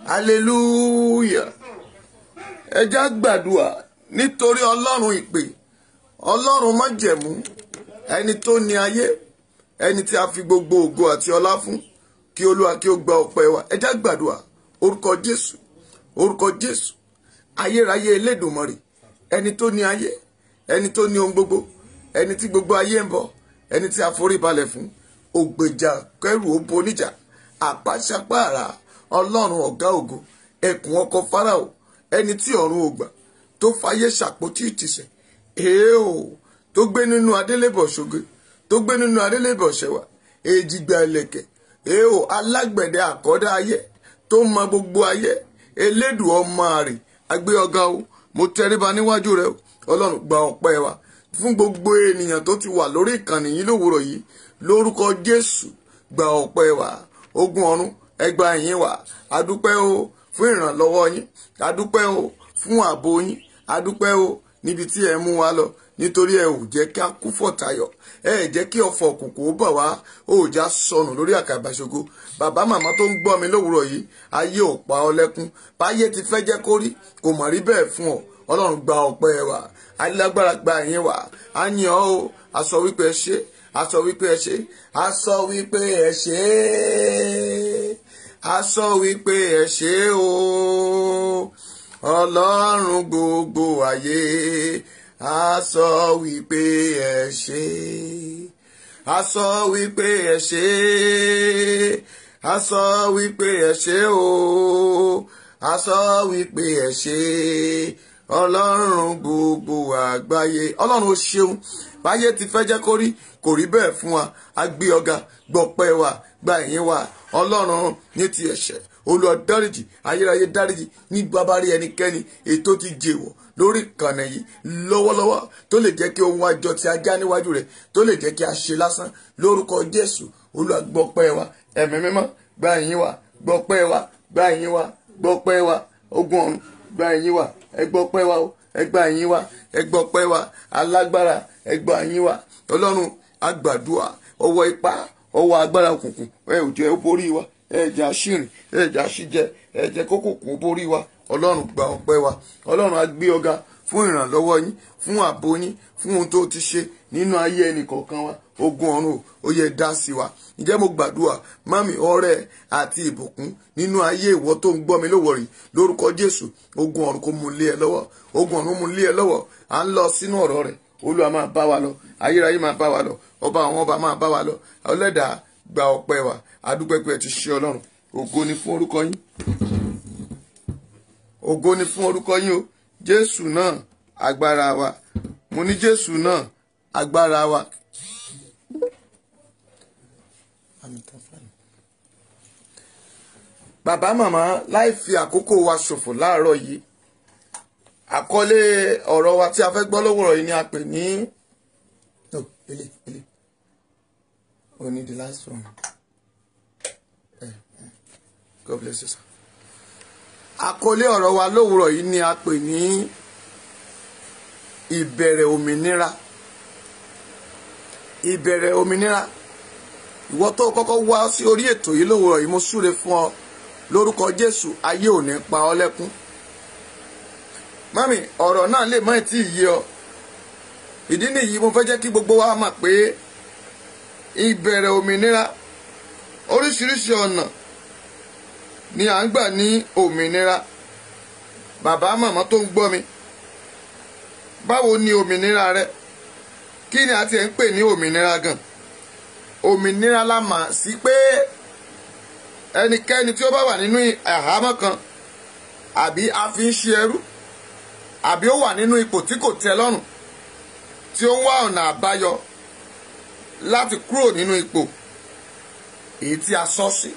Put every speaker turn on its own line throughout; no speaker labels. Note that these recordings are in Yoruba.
hallelujah. Ẹ jẹ́ á gbàdúrà nítorí Ọlọ́run ìpè, Ọlọ́run májẹ̀mú, ẹni tó ní ayé, ẹni tí a fi gbogbo ògo àti ọlá fún, kí Olúwa kí ó gba ọpẹ́ wa. Ẹ jẹ́ á gbàdúrà orúkọ Jésù, orúkọ Jésù, ayérayé Elédùmarè, ẹni tó ní ayé, ẹni tó ní ohun gbogbo, ẹni tí gbogbo ayé ń bọ̀, ẹni tí a forí balẹ̀ fún, ògbèjà kẹrù òbò oníjà, àpáṣápàrà, Ọlọ́run ọ̀gá ògo, ẹkùn ọkọ̀ Fáráò, ẹni tí ọ̀run ò gbà, tó fayé ṣàpótí ìtìsẹ̀, tó gbé nínú adélébọ̀ ṣoge, tó gbé nínú adélébọ̀ ṣẹwà, èjìgbà ẹlẹ́kẹ̀, alágbẹ̀dẹ àkọ́dá ayé, tó mọ gbogbo ayé, elédùn ọmọ rẹ̀, agbé ọ̀gá o, mo tẹríba níwájú rẹ o. Ọlọ́run gba ọpẹ́ wa fún gbogbo ènìyàn tó ti wà lórí ìkànnì yìí lówùúrọ̀ yìí, lórúkọ Jésù gba ọpẹ́ wa. Ogun ọ̀run ẹ gba ìyìn wa. Adúpẹ́ o fún ìrànlọ́wọ́ yín, adúpẹ́ o fún ààbò yín, adúpẹ́ o níbi tí ẹ mú wa lọ, nítorí ẹ ò jẹ́ kí a kú fọ̀tayọ̀, ẹ jẹ́ kí ọ̀fọ̀ òkùnkùn ó bà wá, ó já sọnù lórí àkàbà ṣògo. Bàbá màmá tó ń gbọ́ mi lówùúrọ̀ yìí, ayé ò pa ọ lẹ́kún, báyé ti fẹ́ jẹ́ kó rí, kò mà rí bẹ́ẹ̀ fún ọ. Ọlọ́run gba ọpẹ́ wa, alágbára gba ìyìn wa, a yìn ọ́ o, a sọ wípé ẹ ṣé, a sọ wípé ẹ ṣé, a sọ wípé ẹ ṣé, a sọ wípé ẹ ṣé o, Ọlọ́run gbogbo ayé, a sọ wípé ẹ ṣé, a sọ wípé ẹ ṣé, a sọ wípé ẹ ṣé o, a sọ wípé ẹ ṣé, Ọlọ́run gbogbo àgbáyé. Ọlọ́run ó ṣeun, báyé ti fẹ́ jẹ́ kó rí, kò rí bẹ́ẹ̀ fún wa. A gbé ọ̀gá, gbọpẹ́ wa, gba ìyìn wa. Ọlọ́run ní ti ẹ̀ṣẹ̀, Olúwa dáríjì, ayérayé dáríjì, ní bàbá rí ẹnikẹ́ni ètò ti jèwọ̀ lórí ìkànnì yìí lọ́wọ́lọ́wọ́ tó lè jẹ́ kí ohun àjọ tí a já níwájú rẹ̀ tó lè jẹ́ kí a ṣe lásán, lórúkọ Jésù. Olúwa gbọpẹ́ wa, ẹ̀mí mímọ́ gba ìyìn wa, gbọpẹ́ wa, gba ìyìn wa, gbọpẹ́ wa. Ogun ọ̀run gba ìyìn wa, ẹ gbọpẹ́ wa o, ẹ gba ìyìn wa, ẹ gbọpẹ́ wa. Alágbára ẹ gba ìyìn wa. Ọlọ́run agbàdúà, ọwọ́ ipá, ọwọ́ agbára òkùnkùn ẹ ò jẹ́ ó borí wa, ẹ jẹ́ àṣírin, ẹ jẹ́ àṣíjẹ, ẹ jẹ́ kókòkò borí wa. Ọlọ́run gba ọpẹ́ wa. Ọlọ́run á gbé ọ̀gá fún ìrànlọ́wọ́ yín, fún ààbò yín, fún ohun tó ti ṣe nínú ayé ẹnì kọ̀ọ̀kan wa. Ogun ọ̀run ó yẹ dá sí wa. Ǹjẹ́ mo gbàdúrà mami ọrẹ àti ìbùkún nínú ayé ìwọ tó ń gbọ́ mi lówùúrọ̀ yìí, lórúkọ Jésù. Ogun ọ̀run kó mú lé ẹ lọ́wọ́, ogun ọ̀run mú lé ẹ lọ́wọ́. À ń lọ sínú ọ̀rọ̀ rẹ̀, Olúwa máa bá wa lọ, ayérayé máa bá wa lọ, ọba àwọn ọba máa bá wa lọ. Ọlẹ́dàá gba ọpẹ́ wa, adúpẹ́ pé ẹ ti ṣe Ọlọ́run. Ògo ni fún orúkọ yín, ògo ni fún orúkọ yín o. Jésù náà agbára wa, mo ní Jésù náà agbára wa. Bàbá màmá, láì fi àkókò wa ṣòfò láàárọ̀ yìí, àkọlé ọ̀rọ̀ wa tí a fẹ́ gbọ́ lówùúrọ̀ yìí ni a pè ní only the last one. God bless you, sir. Àkọlé ọ̀rọ̀ wa lówùúrọ̀ yìí ni a pè ní ìbẹ̀rẹ̀ òmìnira. Ìbẹ̀rẹ̀ òmìnira. Ìwọ tó kọ́kọ́ wá sí orí ètò yìí lówùúrọ̀ yìí, mo súre fún ọ lórúkọ Jésù, ayé ò ní pa ọ lẹ́kún. Mami, ọ̀rọ̀ náà lè má tí ì yé ọ. Ìdí nìyí mo fẹ́ jẹ́ kí gbogbo wa mọ̀ pé ìbẹ̀rẹ̀ òmìnira, oríṣiríṣi ọ̀nà ni à ń gbà ní òmìnira. Bàbá màmá tó ń gbọ́ mi, báwo ni òmìnira rẹ? Kí ni a ti ń pè ní òmìnira gan? Òmìnira la mà sí pé ẹnikẹ́ni tí ó bá wà nínú àhámọ́ kan, àbí a fi ń ṣe ẹrú, àbí ó wà nínú ipò tí kò tẹ́ lọ́rùn, tí ó ń wá ọ̀nà àbáyọ láti kúrò nínú ipò èyí tí a sọ sí.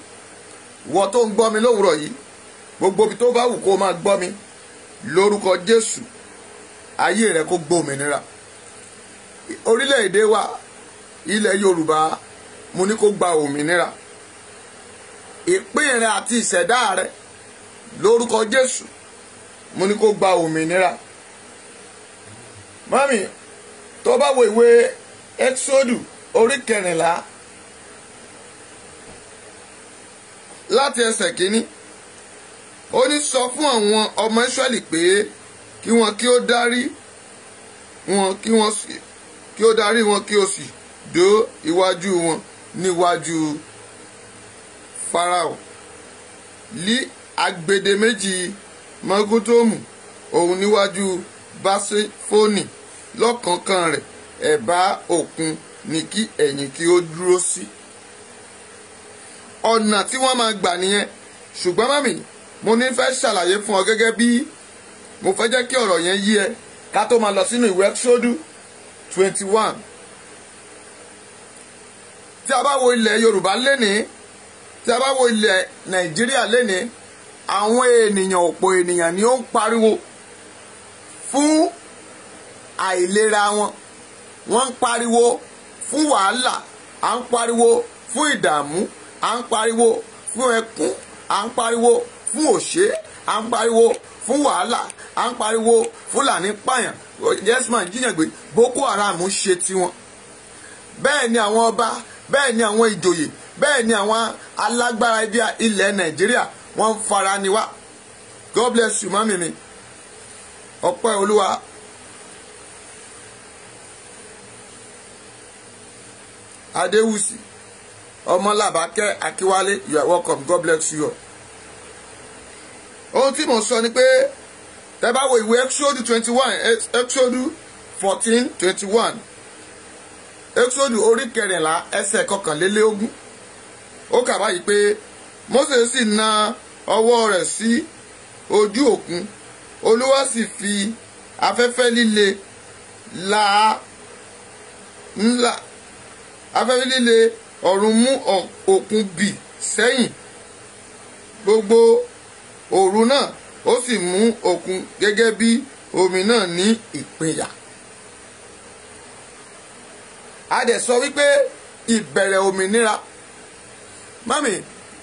Ìwọ tó ń gbọ́ mi lówùúrọ̀ yìí, gbogbo ibi tó bá wù kó máa gbọ́ mi, lórúkọ Jésù, ayé rẹ kó gbòmìnira. Orílẹ̀-èdè wa, ilẹ̀ Yorùbá, mo ní kó gba òmìnira. Ìpín rẹ àti ìṣẹ̀dá rẹ, lórúkọ Jésù, mo ní kó gba òmìnira. Mami, tó bá wo ìwé Ẹ́kísódù orí 14, láti ẹsẹ̀ kínní ó ní sọ fún àwọn ọmọ Ísírẹ́lì pé kí ó darí wọn kí ó sì dó iwájú wọn níwájú Fáráò lí agbede méjì Mágódómù òun níwájú Báṣẹ́fónì lọ́kànkán rẹ̀ ẹ̀bá òkun ní kí ẹ̀yin kí ó dúró sí. Ọ̀nà tí wọ́n máa gbà nìyẹn, ṣùgbọ́n mami mo ní fẹ́ ṣàlàyé fún ọ gẹ́gẹ́ bí mo fẹ́ jẹ́ kí ọ̀rọ̀ yẹn yé ẹ ká tó máa lọ sínú ìwé Ẹ́kísódù 21. Tí a bá wo ilẹ̀ Yorùbá lénìí, tí a bá wo ilẹ̀ Nàìjíríà lénìí, àwọn ènìyàn ọ̀pọ̀ ènìyàn ni ó ń pariwo fún àìlera wọn, wọ́n ń pariwo fún wàhálà, à ń pariwo fún ìdààmú, à ń pariwo fún ẹkún, à ń pariwo fún òṣè, à ń pariwo fún wàhálà, à ń pariwo Fúlàní pààyàn, yẹ́sìmọ̀ jíyàn gbé, Boko Haram ṣe tiwọn. Bẹ́ẹ̀ ni àwọn ọba, bẹ́ẹ̀ ni àwọn ìjòyè, bẹ́ẹ̀ ni àwọn alágbára ibi ilẹ̀ Nàìjíríà wọ́n ń fara ni wá. God bless you mami mi, ọpẹ́ Olúwa. Adéwùsì Ọmọlàbákẹ́ Akíwálé, you are welcome. God bless you. Ohun tí mo sọ ni pé tẹ́ bá wo ìwé Ẹ́kísódù 21, Ẹ́kísódù 14:21, Ẹ́kísódù orí 14 ẹsẹ̀ 21. Ó kà báyìí pé Mósè sì na ọwọ́ rẹ̀ sí ojú òkun, Olúwa sì fi afẹ́fẹ́ líle afẹ́fẹ́ líle ọ̀run mú òkun bì sẹ́yìn gbogbo òru náà, ó sì mú òkun gẹ́gẹ́ bí omi náà ní ìpínyà. A dẹ̀ sọ wípé ìbẹ̀rẹ̀ òmìnira. Mami,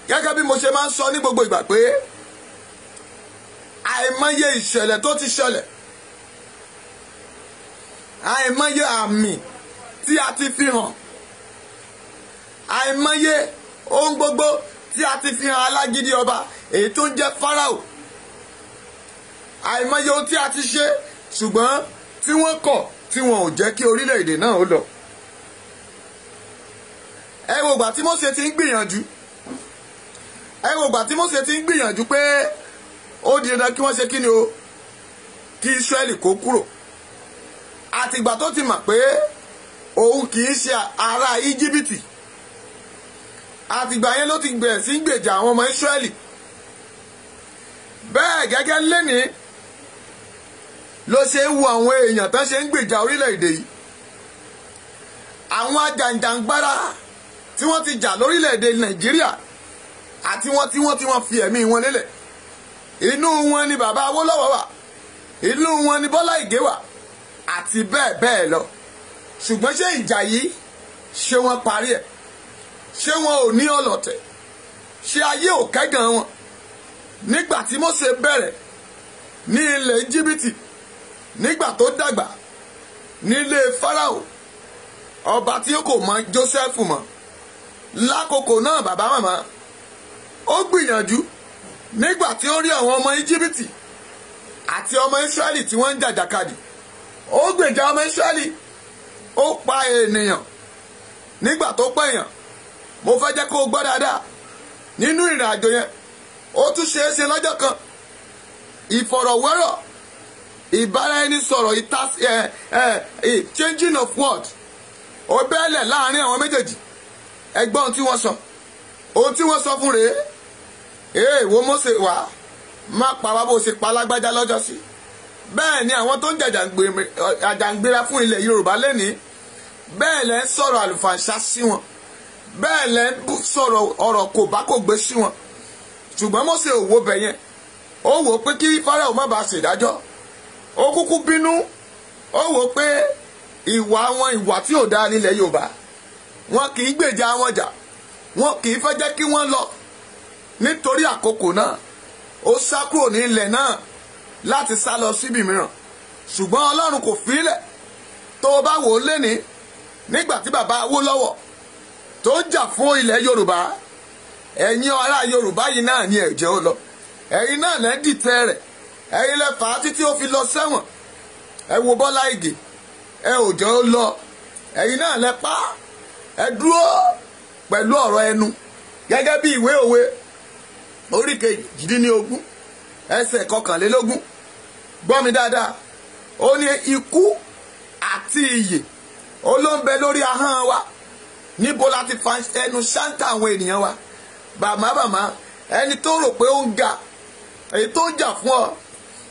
gẹ́gẹ́ bí mo ṣe máa ń sọ ní gbogbo ìgbà pé àìmọye ìṣẹ̀lẹ̀ tó ti ṣẹlẹ̀, àìmọye àmì tí a ti fi hàn, àìmọye ohun gbogbo tí a ti fi hàn alágídí ọba èyí tó ń jẹ́ Fáráò, àìmọye ohun tí a ti ṣe ṣùgbọ́n tí wọ́n kọ̀ tí wọn ò jẹ́ kí orílẹ̀-èdè náà ó lọ. Ẹ wo ìgbà tí Mósè ti ń gbìyànjú, ẹ wo ìgbà tí Mósè ti ń gbìyànjú pé ó di dandan kí wọ́n ṣe kí ni o, kí Ísírẹ́lì kó kúrò. Àtìgbà tó ti mọ̀ pé òun kì í ṣe ará Íjíbítì, àtìgbà yẹn ló ti bẹ̀rẹ̀ sí gbèjà àwọn ọmọ Ísírẹ́lì. Bẹ́ẹ̀ gẹ́gẹ́ lénìí ló ṣe ń wo àwọn èèyàn tán ṣe ń gbèjà orílẹ̀-èdè yìí. Àwọn ajàǹjàǹgbára tí wọ́n ti jà lórílẹ̀-èdè Nàìjíríà àti wọ́n tí wọ́n fi ẹ̀mí wọn lélẹ̀. Inú wọn ni bàbá Awólọ́wọ̀ wà, inú wọn ni Bọ́lá Ìgè wà, àti bẹ́ẹ̀ bẹ́ẹ̀ lọ. Ṣùgbọ́n ṣé ìjà yìí ṣé wọ́n parí ẹ̀? Ṣé wọn ò ní ọlọ̀tẹ̀? Ṣé ayé ò kẹ́gàn wọn? Nígbà tí Mósè bẹ̀rẹ̀ ní ilẹ̀ Íjíbítì, nígbà tó dàgbà nílé Fáráò, ọba tí kò mọ Jósẹ́fù mọ́, lákòókò náà bàbá màmá ó gbìyànjú nígbà tí ó rí àwọn ọmọ Íjíbítì àti ọmọ Ísírẹ́lì tí wọ́n ń jàjàkadì, ó gbèjà ọmọ Ísírẹ́lì, ó pa ènìyàn. Nígbà tó pẹ̀yàn, mo fẹ́ jẹ́ kó o gbọ́ dáadáa, nínú ìrìn àjò yẹn ó tún ṣeé ṣe lọ́jọ́ kan ìfọ̀rọ̀wérọ̀, ìbáraẹnisọ̀rọ̀, changing of word ó bẹ́ẹ̀lẹ̀ láàrin àwọn méjèèjì. Ẹgbọ́n ohun tí wọ́n sọ, ohun tí wọ́n sọ fún rèé, wo Mósè wá, má pa wá bó ṣe pa lágbájá lọ́jọ́ sí. Bẹ́ẹ̀ ni àwọn tó ń jàjàǹgbéra fún ilẹ̀ Yorùbá lénìí, bẹ́ẹ̀ lẹ́ ń sọ̀rọ̀ àlùfàǹṣá sí wọn, bẹ́ẹ̀ lẹ́ ń sọ̀rọ̀ ọ̀rọ̀ kò bá kò gbé sí wọn. Ṣùgbọ́n Mósè ò wo bẹ̀ yẹn, ó wò pé kí Fáráò má bàa ṣèdájọ́, ó kúkú bínú, ó wò pé ìwà tí ò dáa nílẹ̀ Yorùbá, wọn kì í gbèjà wọn jà, wọn kì í fẹ́ jẹ́ kí wọ́n lọ. Nítorí àkókò náà ó sá kúrò ní ilẹ̀ náà láti sá lọ síbi mìíràn. Ṣùgbọ́n Ọlọ́run kò fílẹ̀. Tó o bá wò ó lénìí, nígbà tí bàbá Awólọ́wọ̀ tó jà fún ilẹ̀ Yorùbá, ẹ̀yin ará Yorùbá yìí náà ni ẹ̀jẹ̀ ó lọ, ẹ̀yin náà lẹ́ dìtẹ̀ rẹ̀, ẹ̀yin lẹ fà á títí ó fi lọ sẹ́wọ̀n. Ẹ wo Bọ́lá Ìgè, ẹ ò jẹ́ ó lọ, ẹ̀yin náà lẹ pa á. Ẹ dúró pẹ̀lú ọ̀rọ̀ ẹnu gẹ́gẹ́ bí ìwé òwe orí kejìdínlógún ẹsẹ̀ kọkànlélógún. Gbọ́ mi dáadáa, ó ní ikú àti ìyè ó ló ń bẹ lórí ahọ́n wa. Níbo la ti fa ẹnu ṣáńtà àwọn ènìyàn wa? Bàmá ẹni tó rò pé ó ń ga, èyí tó ń jà fún ọ,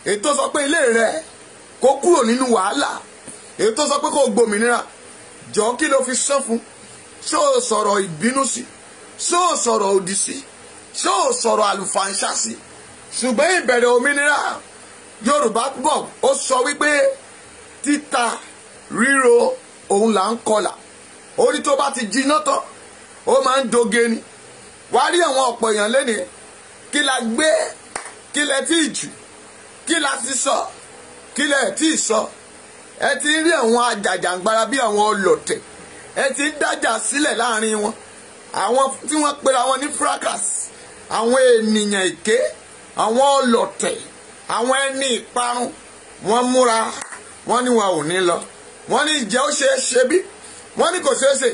èyí tó sọ pé ilé rẹ kó kúrò nínú wàhálà, èyí tó sọ pé kó gbòmìnira, jọ kí ló fi sán fún? Ṣó o sọ̀rọ̀ ìbínú sí? Ṣó o sọ̀rọ̀ òdì sí? Ṣó o sọ̀rọ̀ àlùfàǹṣá sí? Ṣùgbọ́n ìbẹ̀rẹ̀ òmìnira Yorùbá bọ̀ ó sọ wípé títa ríro òun là ń kọlà. Orí tó bá ti jiná tán ó máa ń doge ni. Wá rí àwọn ọ̀pọ̀ èèyàn lénìí, kí la gbé, kí lẹ tí ì jù, kí la ti sọ, kí lẹ tí ì sọ. Ẹ ti rí àwọn àjàjàǹgbara bí àwọn ọlọ̀tẹ̀, ẹ ti ń dájà sílẹ̀ láàrin wọn. Àwọn tí wọ́n pera wọn ní fracas, àwọn ènìyàn èké, àwọn ọlọ̀tẹ̀, àwọn ẹni ìparun, wọ́n múra, wọ́n ní wọn ò ní lọ, wọ́n ní ìjẹ́ ó ṣeé ṣe bí, wọ́n ní kò ṣeé ṣe.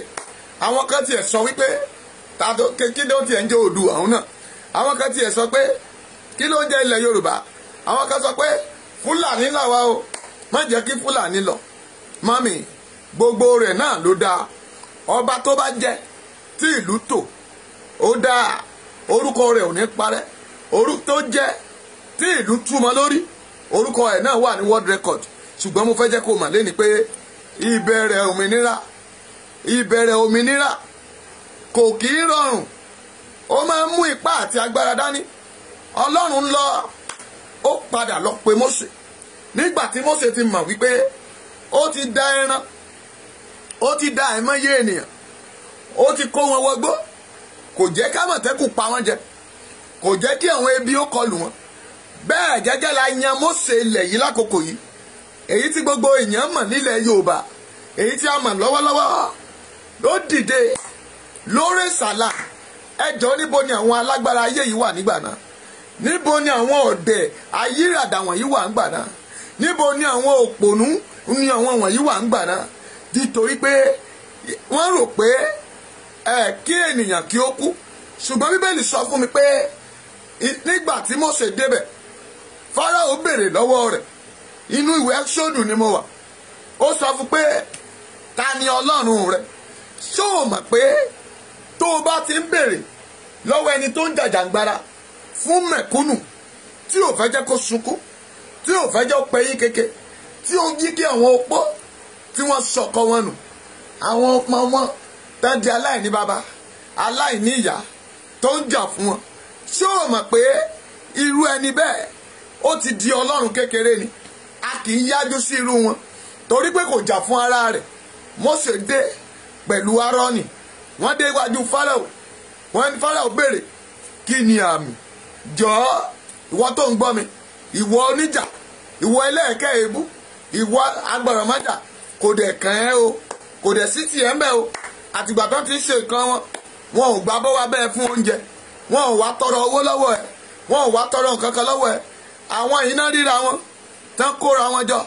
Àwọn kan tiẹ̀ sọ wípé kí ló tiẹ̀ ń jẹ́ Oòduà àwọn náà. Àwọn kan tiẹ̀ sọ pé kí ló ń jẹ́ ilẹ̀ Yorùbá. Àwọn kan sọ pé Fúlàní làwa o, má jẹ́ kí Fúlàní lọ. Mami, gbogbo rẹ̀ náà ló dáa. Ọba tó bá jẹ́ tí ìlú tò ó dáa, orúkọ rẹ̀ ò ní parẹ́. Orúkọ tó jẹ́ tí ìlú túmọ̀ lórí, orúkọ ẹ̀ náà wà ní world record. Ṣùgbọ́n mo fẹ́ jẹ́ kó mà léni pé ìbẹ̀rẹ̀ òmìnira kò kì í rọrùn, ó máa ń mú ipá àti agbára dání. Ọlọ́run lọ, ó padà lọ pe Mósè nígbà tí Mósè ti mọ̀ wípé ó ti dá ẹran, ó ti dá àìmọye ènìyàn, ó ti kó wọn wọgbó, kò jẹ́ kámọ̀tẹ́kùn pa wọ́n jẹ, kò jẹ́ kí àwọn ebi ó kọlù wọn. Bẹ́ẹ̀ gẹ́gẹ́ la yan Mósè ilẹ̀ yìí lákòókò yìí, èyí tí gbogbo èèyàn mọ̀ nílẹ̀ Yorùbá, èyí tí a mọ̀ lọ́wọ́lọ́wọ́, ló dìde lórí ìsàlà. Ẹjọ́ níbo ni àwọn alágbára ayé yìí wà nígbà náà? Níbo ni àwọn ọ̀dẹ̀ ayíràdà wọ̀nyí wà nígbà náà? Níbo ni àwọn òpònú ni àwọn wọ̀nyí wà nígbà náà? Nítorí pé wọ́n rò pé kí ènìyàn kí ó kú. Ṣùgbọ́n Bíbélì sọ fún mi pé nígbà tí Mósè débẹ̀, Fáráò béèrè lọ́wọ́ rẹ̀, inú ìwé Ẹ́kísódù ni mo wà. Ó sọ fún pé ta ni Ọlọ́run rẹ̀? Ṣó o mọ̀ pé tó o bá ti ń béèrè lọ́wọ́ ẹni tó ń jàjàǹgbara fún mẹ̀kúnnù tí ò fẹ́ jẹ́ kó sunkún, tí ò fẹ́ jẹ́ pẹ́ yín kéke, tí ó yí kí àwọn opó tí wọ́n sọkọ wọn nù, àwọn ọmọ wọn tó di aláìní bàbá, aláìní ìyá tó ń jà fún wọn. Ṣó o mọ̀ pé irú ẹni bẹ́ẹ̀ ó ti di Ọlọ́run kékeré ni? A kì í yájú sí irú wọn torí pé kò jà fún ara rẹ̀. Mósè dé pẹ̀lú Áárónì, wọ́n dé iwájú Fáráò. Wọ́n ní Fáráò béèrè, kí ni àmì? Jọ̀ọ́ ìwọ tó ń gbọ́ mi, ìwọ oníjà, ìwọ ẹlẹ́ẹ̀kẹ́ èébú, ìwọ agbọ̀rọ̀mọ́jà, kò dẹ̀ kàn ẹ́ o, kò dẹ̀ sí tiẹ̀ ń bẹ̀ o. Àtìgbà tó ti ń ṣe nǹkan wọn ò gbà bọ́ wá bẹ́ẹ̀ fún oúnjẹ, wọn ò wá tọrọ owó lọ́wọ́ ẹ̀, wọn ò wá tọrọ nǹkan kan lọ́wọ́ ẹ̀. Àwọn yìí náà ríra wọn tán kóra wọn jọ.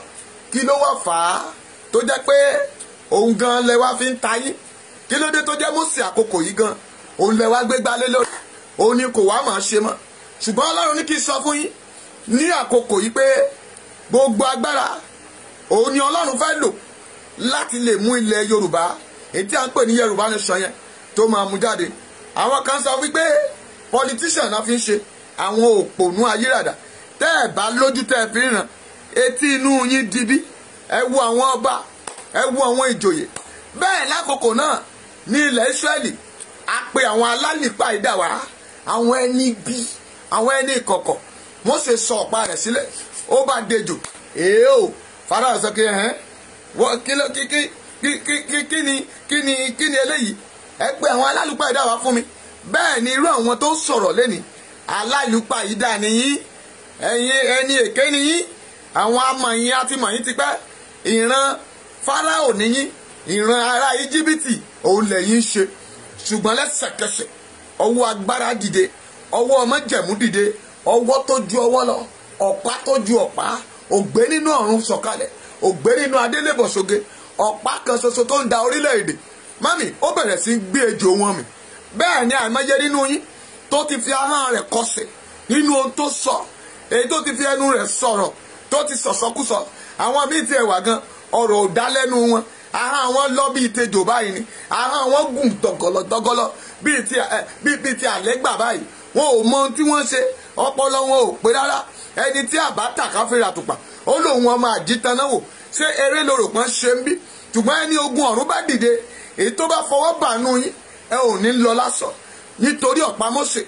Kí ló wá fà á tó jẹ́ pé òun gan lẹ wá fi ń tayín? Kí ló dé tó jẹ́ Mósè àkókò yìí gan òun lẹ wá gbé gbálé lórí? Òun ni kò wá máa ṣe mọ́. Ṣùgbọ́n Ọlọ́run ní kí n sọ fún yín ní àkókò yìí pé gbogbo agbára òun ni Ọlọ́run fẹ́ lò láti lè mú ilẹ̀ Yorùbá, èyí tí a ń pè ní Yorùbá nation yẹn, tó máa mú jáde. Àwọn kan sọ wípé politician náà fi ń ṣe, àwọn òpònú ayíràdà. Tẹ́ ẹ̀ bá lójú tẹ́ ẹ fi ń ràn, etí inú yín dibí. Ẹ wo àwọn ọba, ẹ wo àwọn ìjòyè. Bẹ́ẹ̀ lákòókò náà ní ilẹ̀ Ísírẹ́lì, a pe àwọn alálìpá ìdá wá, àwọn ẹni bí, àwọn ẹni ìkọ̀kọ̀. Mósè sọ ọ̀pá rẹ̀ sílẹ̀, ó bá dejò. Èèó Fáráò sọ pé kí ni eléyìí? Ẹ pe àwọn alálùpá ìdá wá fún mi. Bẹ́ẹ̀ ni irú àwọn tó ń sọ̀rọ̀ lẹ́ni, alálùpá ìdá nìyí, ẹ̀yin ẹni èké nìyí. Àwọn amọ̀yìn àti mọ̀yìn ti pẹ́. Ìran Fáráò nìyí, ìran ará Íjíbítì òun lẹ̀yin ṣe. Ṣùgbọ́n lẹ́sẹ̀kẹsẹ̀ ọwọ́ agbára dìde, ọwọ́ májẹ̀mú dìde, ọwọ́ tó ju ọwọ́ lọ, ọ̀pá tó ju ọ̀pá, ògbé nínú ọ̀run sọ̀kalẹ̀, ògbé nínú adélébọ̀ṣoge, ọ̀pá kan ṣoṣo tó ń da orílẹ̀-èdè. Mami, ó bẹ̀rẹ̀ sí gbé ejò wọn mì. Bẹ́ẹ̀ ni àìmọye nínú yín tó ti fi ahọ́n rẹ̀ kọsẹ̀ nínú ohun tó sọ, èyí tó ti fi ẹnu rẹ̀ sọ̀rọ̀ tó ti sọ̀sọ́kúsọ. Àwọn bíi ti ẹ̀wà gan ọ̀rọ̀ ò dá lẹ́nu wọn, ahọ́n wọn lọ bíi tejò báyìí ni, ahọ́n wọn gùn dọ̀gọ̀lọ̀dọ̀gọ̀lọ̀ bíi ti àlẹ́gbà báyìí. Wọn ò mọ ohun tí wọ́n ṣe, ọpọlọ wọn ò pé rárá. Ẹni tí àbá tàkà fi rà tùpà ó lòun ọmọ àjítaná wò, ṣé eré lorò pọ́n ṣe ń bí? Ṣùgbọ́n ẹni ogun ọ̀run bá dìde, èyí tó bá fọwọ́ bànú yín ẹ ò ní lọ lásán. Nítorí ọ̀pá Mósè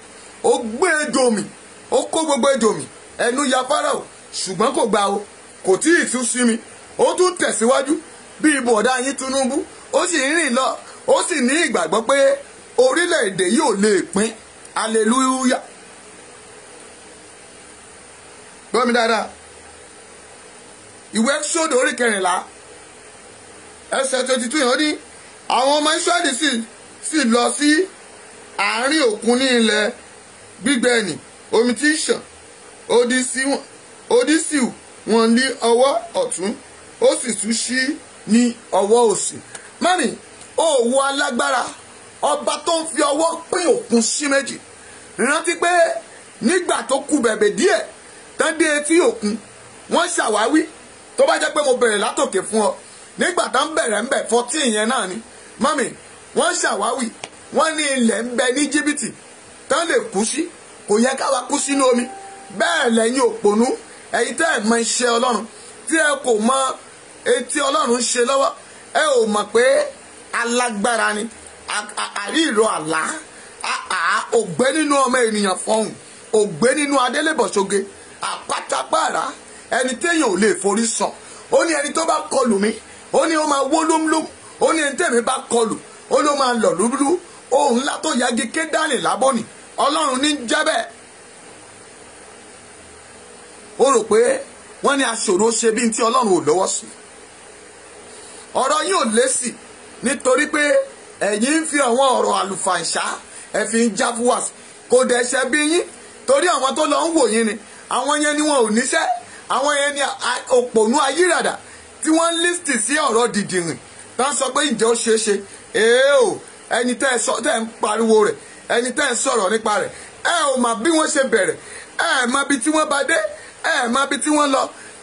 ó gbé ejò mì, ó kó gbogbo ejò mì, ẹnu ya Fáráò, ṣùgbọ́n kò gbà o, kò tí ì tún sí mi. Ó tún tẹ̀síwájú bíi bọ̀dá yín Tinubu, ó sì ń rìn lọ, ó sì ní ìgbàgbọ́ pé orílẹ̀-èdè yìí ò lè pín. Hallelujah. Gbọ́ mi dáadáa. Ìwé Ẹ́kísódù orí 14 ẹsẹ̀ 22 yẹn ó ní àwọn ọmọ Ísírẹ́lì sì lọ sí àárín òkun ní ilẹ̀ gbígbẹ nì, omi tí ń ṣàn, odi sì wọ́n ní ọwọ́ ọ̀tún, ó sì tún ṣí ní ọwọ́ òsì. Mami, ó wo alágbára, ọba tó ń fi ọwọ́ pín òkun sí méjì. Rántí pé nígbà tó kù bẹ̀bẹ̀ díẹ̀ tán dé etí òkun, wọ́n ṣàwáwí. Tó bá jẹ́ pé mo bẹ̀rẹ̀ látòkè fún ọ, nígbà tán bẹ̀rẹ̀ ń bẹ̀ 14 yẹn náà ni. Mami, wọ́n ṣàwáwí, wọ́n ní ilẹ̀ ń bẹ ní Íjíbítì tán lè kú sí, kò yẹ káwa kú sínú omi. Bẹ́ẹ̀ lẹ́yìn òpònú, ẹ̀yin tẹ́ ẹ̀ mọ iṣẹ́ Ọlọ́run, tí ẹ kò mọ etí Ọlọ́run ń ṣe lọ́wọ́, ẹ ò mọ̀ pé alágbára ni, àríìrọ̀ àlá, ògbé nínú ọmọ ènìyàn fọhùn, ògbé nínú adélébọ̀ṣoge, àpátápàrà, ẹni téèyàn ò lè forí sàn. Ó ní ẹni tó bá kọlù mí, ó ní ó máa wó lómlóm, ó ní ẹni tẹ́mi bá kọlù, ó ló máa lọ̀ lúbúlú. Ohun ńlá tó yagi Kédárì lábọ́nì, Ọlọ́run ní jẹ́ bẹ́ẹ̀. Ó rò pé wọ́n ní aṣòro ṣe bí tí Ọlọ́run ò lọ́wọ́ sí. Ọ̀rọ̀ yín ò lésì nítorí pé ẹ̀yin ń fi àwọn ọ̀rọ̀ àlùfàǹṣá ẹ fi ń já fún wa. Kò dẹ̀ ṣe bí yín, torí àwọn tó lọ ń wò yín ni, àwọn yẹn ni wọn ò níṣẹ́, àwọn yẹn ni òpònú ayíràdà tí wọ́n ń lísìtì sí ọ̀rọ̀ dìdìrìn tán sọ pé ìjẹ́ ó ṣeé ṣe. Ẹni tẹ́ ẹ ń pariwo rẹ̀, ẹni tẹ́ ẹ sọ̀rọ̀ nípa rẹ̀, ẹ ò mọ̀ bí wọ́n ṣe bẹ̀rẹ̀, ẹ mọ̀ bí tí wọ́n bá dé, ẹ mọ̀ bí tí wọ́n lọ,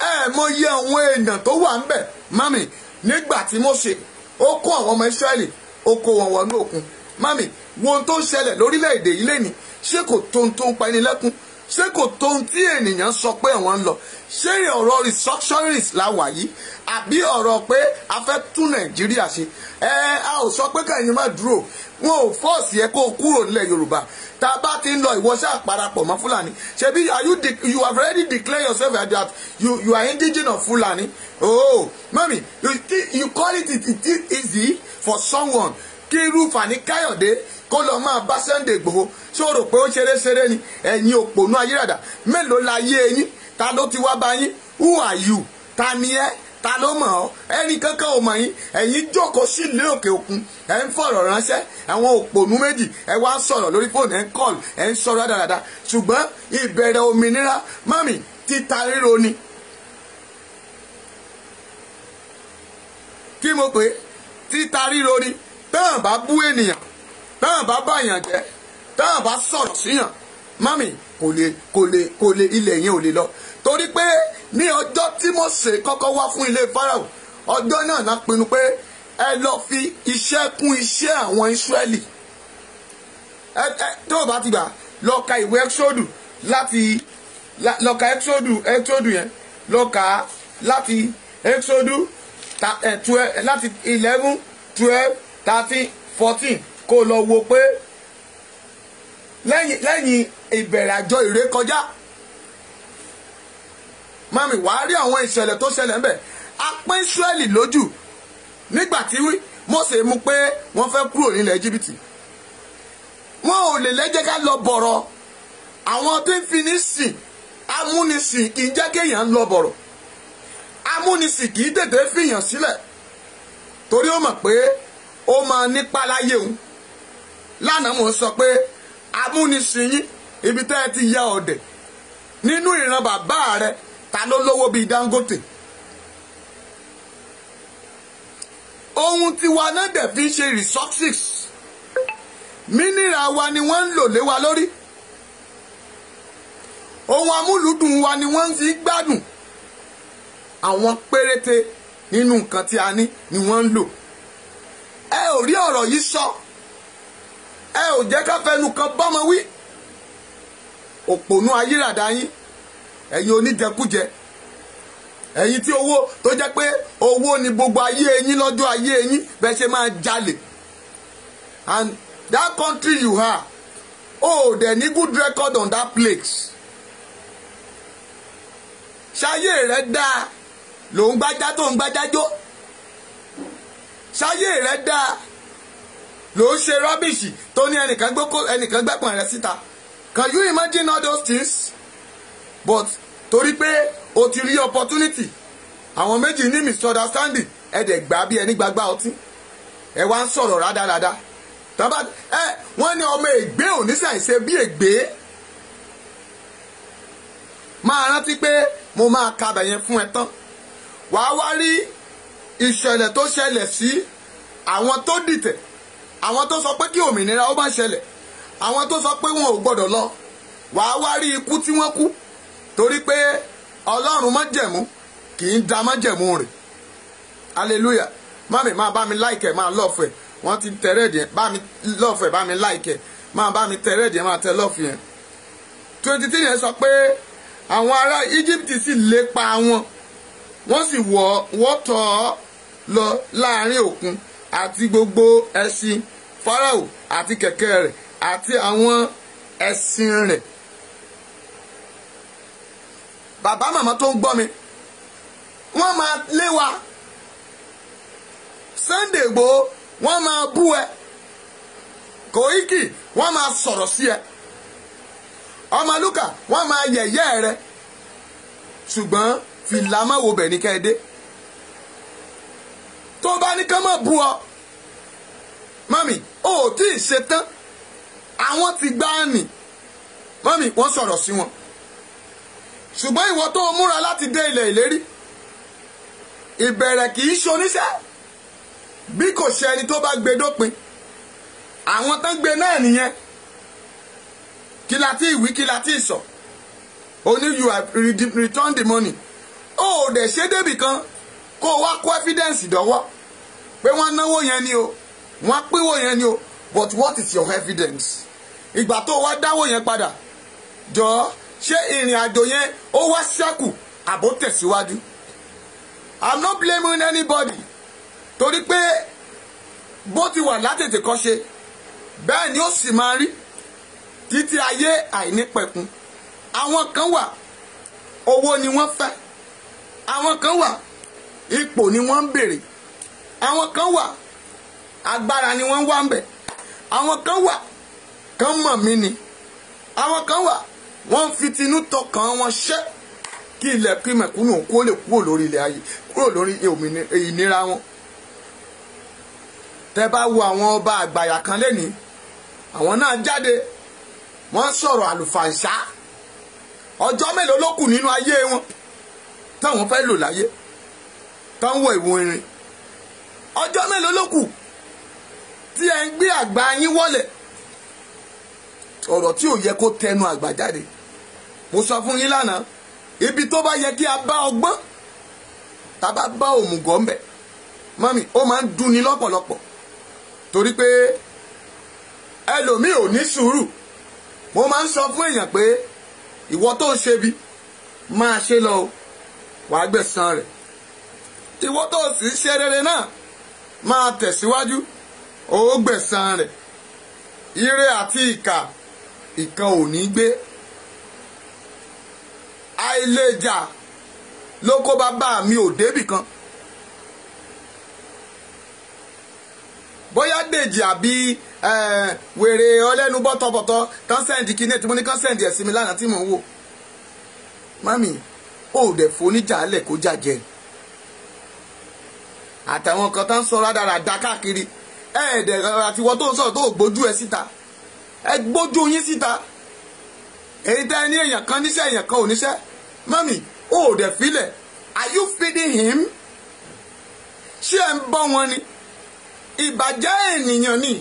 ẹ mọ̀ iye àwọn èèyàn tó wà ń bẹ̀. Mami, nígbà tí Mósè ó kó àwọn ọmọ Ísírẹ́lì, ó kó wọn wọnú òkun. Mami, wo ohun tó ń ṣẹlẹ̀ lórílẹ̀‐èdè yìí lẹ́ni, ṣé kò tó ohun tó ń pani lẹ́kún? Ṣé kò tó ohun tí ènìyàn sọ pé àwọn ń lọ? Ṣé ọ̀rọ̀ restructuring la wà yìí, àbí ọ̀rọ̀ pé a fẹ́ tún Nàìjíríà ṣe? A ò sọ pé kẹ́yìn má dúró, wọn ò fọ́ọ̀sì ẹ kó kúrò nílẹ̀ Yorùbá. Tá a bá ti ń lọ ìwọ ṣáà parapọ̀ mọ́ Fúlàní. Ṣebí you have already declared yourself that you are indigene of Fulani. Oh, mami, you call it easy for someone kí irú Fani Káyọ̀dé kó lọ máa bá Sunday Igboho. Ṣé o rò pé ó ṣeré ni? Ẹ̀yin òpònú ayíràdà, mélòó la yé eyín? Ta ló ti wá bá yín? Who are you? Ta ni ẹ́? Ta ló mọ̀ ọ́? Ẹni kankan ò mọ̀ yín. Ẹ̀yin jókòó sí ilé òkè òkun, ẹ̀ ń fọ̀rọ̀ ránṣẹ́. Àwọn òpònú méjì ẹ wá ń sọ̀rọ̀ lórí fóònù, ẹ̀ ń kọ́ọ̀lù, ẹ̀ ń sọ̀rọ̀ dáadáa. Ṣùgbọ́n ìbẹ̀rẹ̀ òmìnira, mami, títa ríro ni. Kí mo pè é? Títa ríro ni. Táwọn bá bú ènìyàn, táwọn bá báyàn jẹ́, táwọn bá sọ̀rọ̀ síyàn, mami, kò lè ilẹ̀ yẹn ò lè lọ. Torí pé ní ọjọ́ tí Mósè kọ́kọ́ wá fún ilé Fáráò, ọjọ́ náà ná pinnu pé ẹ lọ fi iṣẹ́ kún iṣẹ́ àwọn Ísírẹ́lì. Tó o bá ti gbà, lọ ka ìwé Ẹ́kísódù lọ ka Ẹ́kísódù yẹn, lọ ka láti Ẹ́kísódù láti 11, 12, 13, 14 kó lọ wo pé lẹ́yìn ìbẹ̀rẹ̀ àjọ ìrékọjá, mami, wàá rí àwọn ìṣẹ̀lẹ̀ tó ṣẹlẹ̀ ń bẹ̀. A pín Ísírẹ́lì lójú nígbà tí Mósè mú pé wọ́n fẹ́ kúrò nílẹ̀ Íjíbítì. Wọn ò lè lẹ́jẹ́ ká lọ bọ̀rọ̀. Àwọn tó ń fi ní sìn, amúnisìn kì í jẹ́ kéèyàn lọ bọ̀rọ̀. Amúnisìn kì í tètè fìyàn sílẹ̀ torí ó mọ̀ pé ó máa nípa láyé òun. Lánàá mo sọ pé amúnisìn yín ibi tẹ́ ẹ ti ya ọ̀dẹ̀ nínú ìran bàbá rẹ ta ló lówó bíi Dangote. ohun tiwa náà dẹ̀ fi ń ṣe resources mínírà wa ni wọ́n ń lò lé wa lórí, ohun amúlùdùn wa ni wọ́n ń fi gbádùn, àwọn péréte nínú nǹkan tí a ní ni wọ́n ń lò. ẹ ò rí ọ̀rọ̀ yìí sọ, ẹ ò jẹ́ ká fẹnu kan bọ́mọ wí. òpònú ayíràdá yín, ẹ̀yin oníjẹkújẹ, ẹ̀yin tí owó tó jẹ́ pé owó ni gbogbo ayé yín lọ́jọ́ ayé yín bẹ́ẹ̀ ṣe máa jalè. And that country you are, oh, there ní good record on that place. ṣayé rẹ dáa ló ń gbájá tó ń gbájájó, ṣayé rẹ dáa ló ń ṣe rọ́bìṣì tó ní ẹnìkan gbẹ́pọ̀n rẹ síta. Can you imagine all those things? But torí pé o ti rí opportunity, àwọn méjì ní misunderstanding, ẹ dẹ̀ gbà bí ẹni gbàgbà ọtí, ẹ wá ń sọ̀rọ̀ rádaràda. Wọ́n ní ọmọ ègbé ò ní ṣàìṣe bí ègbé. máa rántí pé mo máa kabẹ̀ yẹn fún ẹ tán. wàá wá rí ìṣẹ̀lẹ̀ tó ṣẹlẹ̀ sí àwọn tó dìtẹ̀, àwọn tó sọ pé kí òmìnira ó má ṣẹlẹ̀, àwọn tó sọ pé wọn ò gbọdọ̀ lọ. wàá wá rí ikú tí wọ́n kú torí pé ọlọ́run májẹ̀mú kì í da májẹ̀mú rẹ̀. hallelujah. mami máa bá mi láìkẹ̀, máa lọ́ọ̀fù ẹ̀, wọ́n ti tẹ̀rẹ̀ díẹ̀, bá mi lọ́ọ̀fù ẹ̀, bá mi láìkẹ̀, máa bá mi tẹ̀rẹ̀ díẹ̀, máa tẹ lọ́ọ̀fù yẹn. 23 yẹn sọ pé àwọn ará Egypt sì lépa wọn, wọ́n sì wọ́ tọ̀ ọ́ lọ láàrin òkun àti gbogbo ẹṣin Fáráò àti kẹ̀kẹ́ rẹ̀ àti àwọn ẹṣin rẹ̀. bàbá màmá tó ń gbọ́ mi, wọ́n máa lé wa. Sunday Igboho wọ́n máa bú ẹ, Koiki wọ́n máa sọ̀rọ̀ sí ẹ, Ọmọlúkà wọ́n máa yẹ̀yẹ́ rẹ, ṣùgbọ́n fìlà máa wo bẹ̀ ní kẹ́ẹ̀dé. tó bá ní ká má bú ọ, mami ò tí ì ṣe tán, àwọn ti gbá nì, mami wọ́n sọ̀rọ̀ sí wọn. ṣùgbọ́n ìwọ tó múra láti dé ilẹ̀ ìlérí, ìbẹ̀rẹ̀ kì í ṣoníṣẹ́ bí kò ṣe ẹni tó bá gbé dópin. àwọn tán gbé náà nìyẹn. kí la tí ìwí, kí la tí ìsọ, o ní you have returned the money. ó dẹ̀ ṣe débì kan kó o wá kó evidence dọ́wọ́ pé wọ́n náwó yẹn ni o, wọ́n pínwó yẹn ni o, but what is your evidence? ìgbà tó wá dáwó yẹn padà, jọ̀ọ́ ṣé ìrìn àjò yẹn ó wá ṣẹ́kù àbó tẹ̀síwájú? I'm not blaming anybody, torí pé bó ti wà látètè kọ́ ṣe bẹ́ẹ̀ ni ó sì máa rí títí ayé àìnípẹ̀kun. àwọn kan wà owó ni wọ́n fẹ́, àwọn kan wà ipò ni wọ́n ń béèrè, àwọn kan wà agbára ni wọ́n ń wá ń bẹ̀, àwọn kan wà kán mọ̀ mí ni, àwọn kan wà wọ́n fi tinú tọkàn wọn ṣẹ́ kí ilẹ̀ kí mẹ̀kúnnù kó lè kúrò lórí ilẹ̀ ayé, kúrò lórí ìnira wọn. tẹ́ bá wo àwọn ọba àgbàyà kan lénìí, àwọn náà jáde wọ́n sọ̀rọ̀ àlùfàǹṣá. ọjọ́ mélòó ló kù nínú ayé wọn táwọn fẹ́ lò láyé, táwọn wọ ìwọ̀n irin? ọjọ́ mélòó ló kù tí ẹ ń gbé àgbà yín wọlẹ̀? ọ̀rọ̀ tí ò yẹ kó tẹnu àgbà jáde. mo sọ fún yín lánàá, ibi tó bá yẹ kí a bá ọgbọ́n tá bá bá òmùgọ̀ ń bẹ̀, mọ́mì ó máa ń dùnni lọ́pọ̀lọpọ̀, torí pé ẹlòmíì ò ní sùúrù. mo máa ń sọ fún èèyàn pé ìwọ tó ń ṣe bí máa ṣe lọ o, wàá gbẹ̀san rẹ̀. ìwọ tó sì ń ṣe rere náà máa tẹ̀síwájú, ó gbẹ̀san rẹ̀. ire àti ìkà, ìkan ò ní gbé. àìlèjà ló kó bàbá mi ò débì kan. bóyá Dèjì àbí wèrè ọlẹ́nu bọ́tọ̀bọ̀tọ̀ kan sẹ́ǹdì kí ní ètò mo ní kan sẹ́ǹdì ẹ̀sìn mi lánàá tí mò ń wò. mami ó dẹ̀ foníjàálẹ̀ kó jàjẹ́, àtàwọn kan tó ń sọ rádaràda káàkiri ẹ̀ẹ́dẹ̀ àtiwọ́ tó ń sọ̀rọ̀ tó gbójú ẹ síta. ẹ gbójú yín síta. Èyí tẹ́ ní èèyàn kan níṣẹ́ èèyàn kan ò níṣẹ́. Mọ́mì ó dẹ̀ filẹ̀, are you feeding him? Ṣé ẹ ń bọ́ wọn ni? Ìbàjẹ́ ènìyàn ni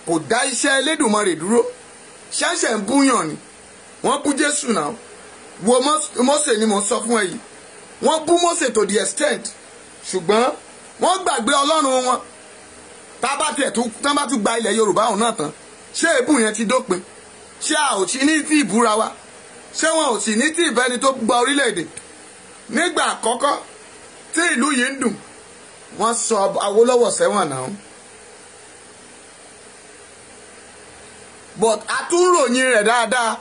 kò dá iṣẹ́ Elédùmarè dúró. Ṣẹ̀ṣẹ̀ ń búyàn ni. Wọ́n bú Jésù náà. Wo Mósè ni mo sọ fún ẹ yìí. Wọ́n bú Mósè to the extent. Ṣùgbọ́n wọ́n gbàgbé Ọlọ́run wọn. Tá bá tún gba ilẹ̀ Yorùbá ọ̀hún náà tán. Ṣé èébú yẹn ti dópin? Ṣé a ò sí ní tí ìbúra wa? Ṣé wọn ò sì ní tí ìbẹni tó gba orílẹ̀-èdè? Nígbà àkọ́kọ́ tí ìlú yìí ń dùn, wọ́n sọ Awólọ́wọ̀ sẹ́wọ̀n náà. But a tún ròyìn rẹ̀ dáadáa.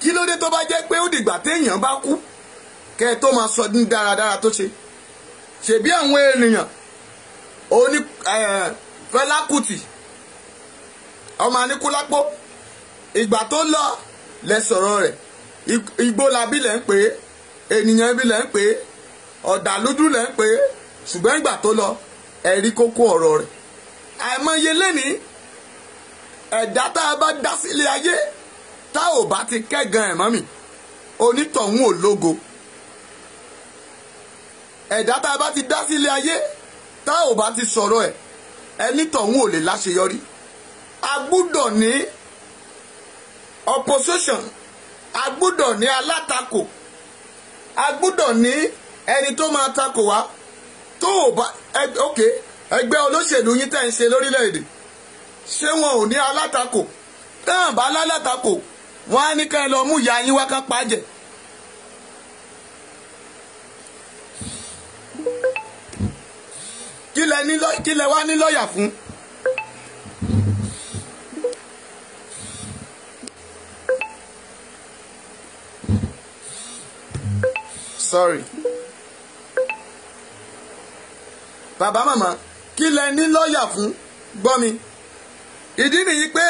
Kí ló dé tó bá jẹ́ pé ó dìgbà téèyàn bá kú kẹ́ ẹ tó máa sọ ní dáradára tó ṣe? Ṣèbí àwọn ènìyàn oní Fẹlá Kútì ọmọ Aníkúlápó ìgbà tó lọ lẹ sọ̀rọ̀ rẹ̀ igbó labí lẹ́ ń pè é, ènìyàn ibi lẹ́ ń pè é, ọ̀dàlúdú lẹ́ ń pè é, ṣùgbọ́n ìgbà tó lọ ẹ̀rí kókó ọ̀rọ̀ rẹ̀. Àìmọye lẹ́nìí ẹ̀dá tá a bá dá sílé ayé tá ò bá ti kẹ́gan ẹ̀ mọ́mì onítọ̀hún ò lógo. Ẹ̀dá tá a bá ti dá sílé ayé tá ò bá ti sọ̀rọ̀ ẹ̀ ẹnítọ̀hún ò lè láṣeyọrí. A gbúdọ̀ ní opposition, a gbúdọ̀ ní alátakò, a gbúdọ̀ ní ẹni tó máa takò wá. Tó o bá ẹgbẹ́ olóṣèlú yín tẹ́ ń ṣe lórílẹ̀‐èdè ṣé wọn ò ní alátakò? Tẹ́wọ̀n bá lálátakò wọ́n á ní ká ẹ lọ mú ìyá yín wá ká pàjẹ́. Kí lẹ wá ní lọ́ọ̀yà fún? Sorry. Bàbá màmá kí lẹ ní lọ́ọ̀yà fún? Gbọ́ mi. Ìdí nìyí pé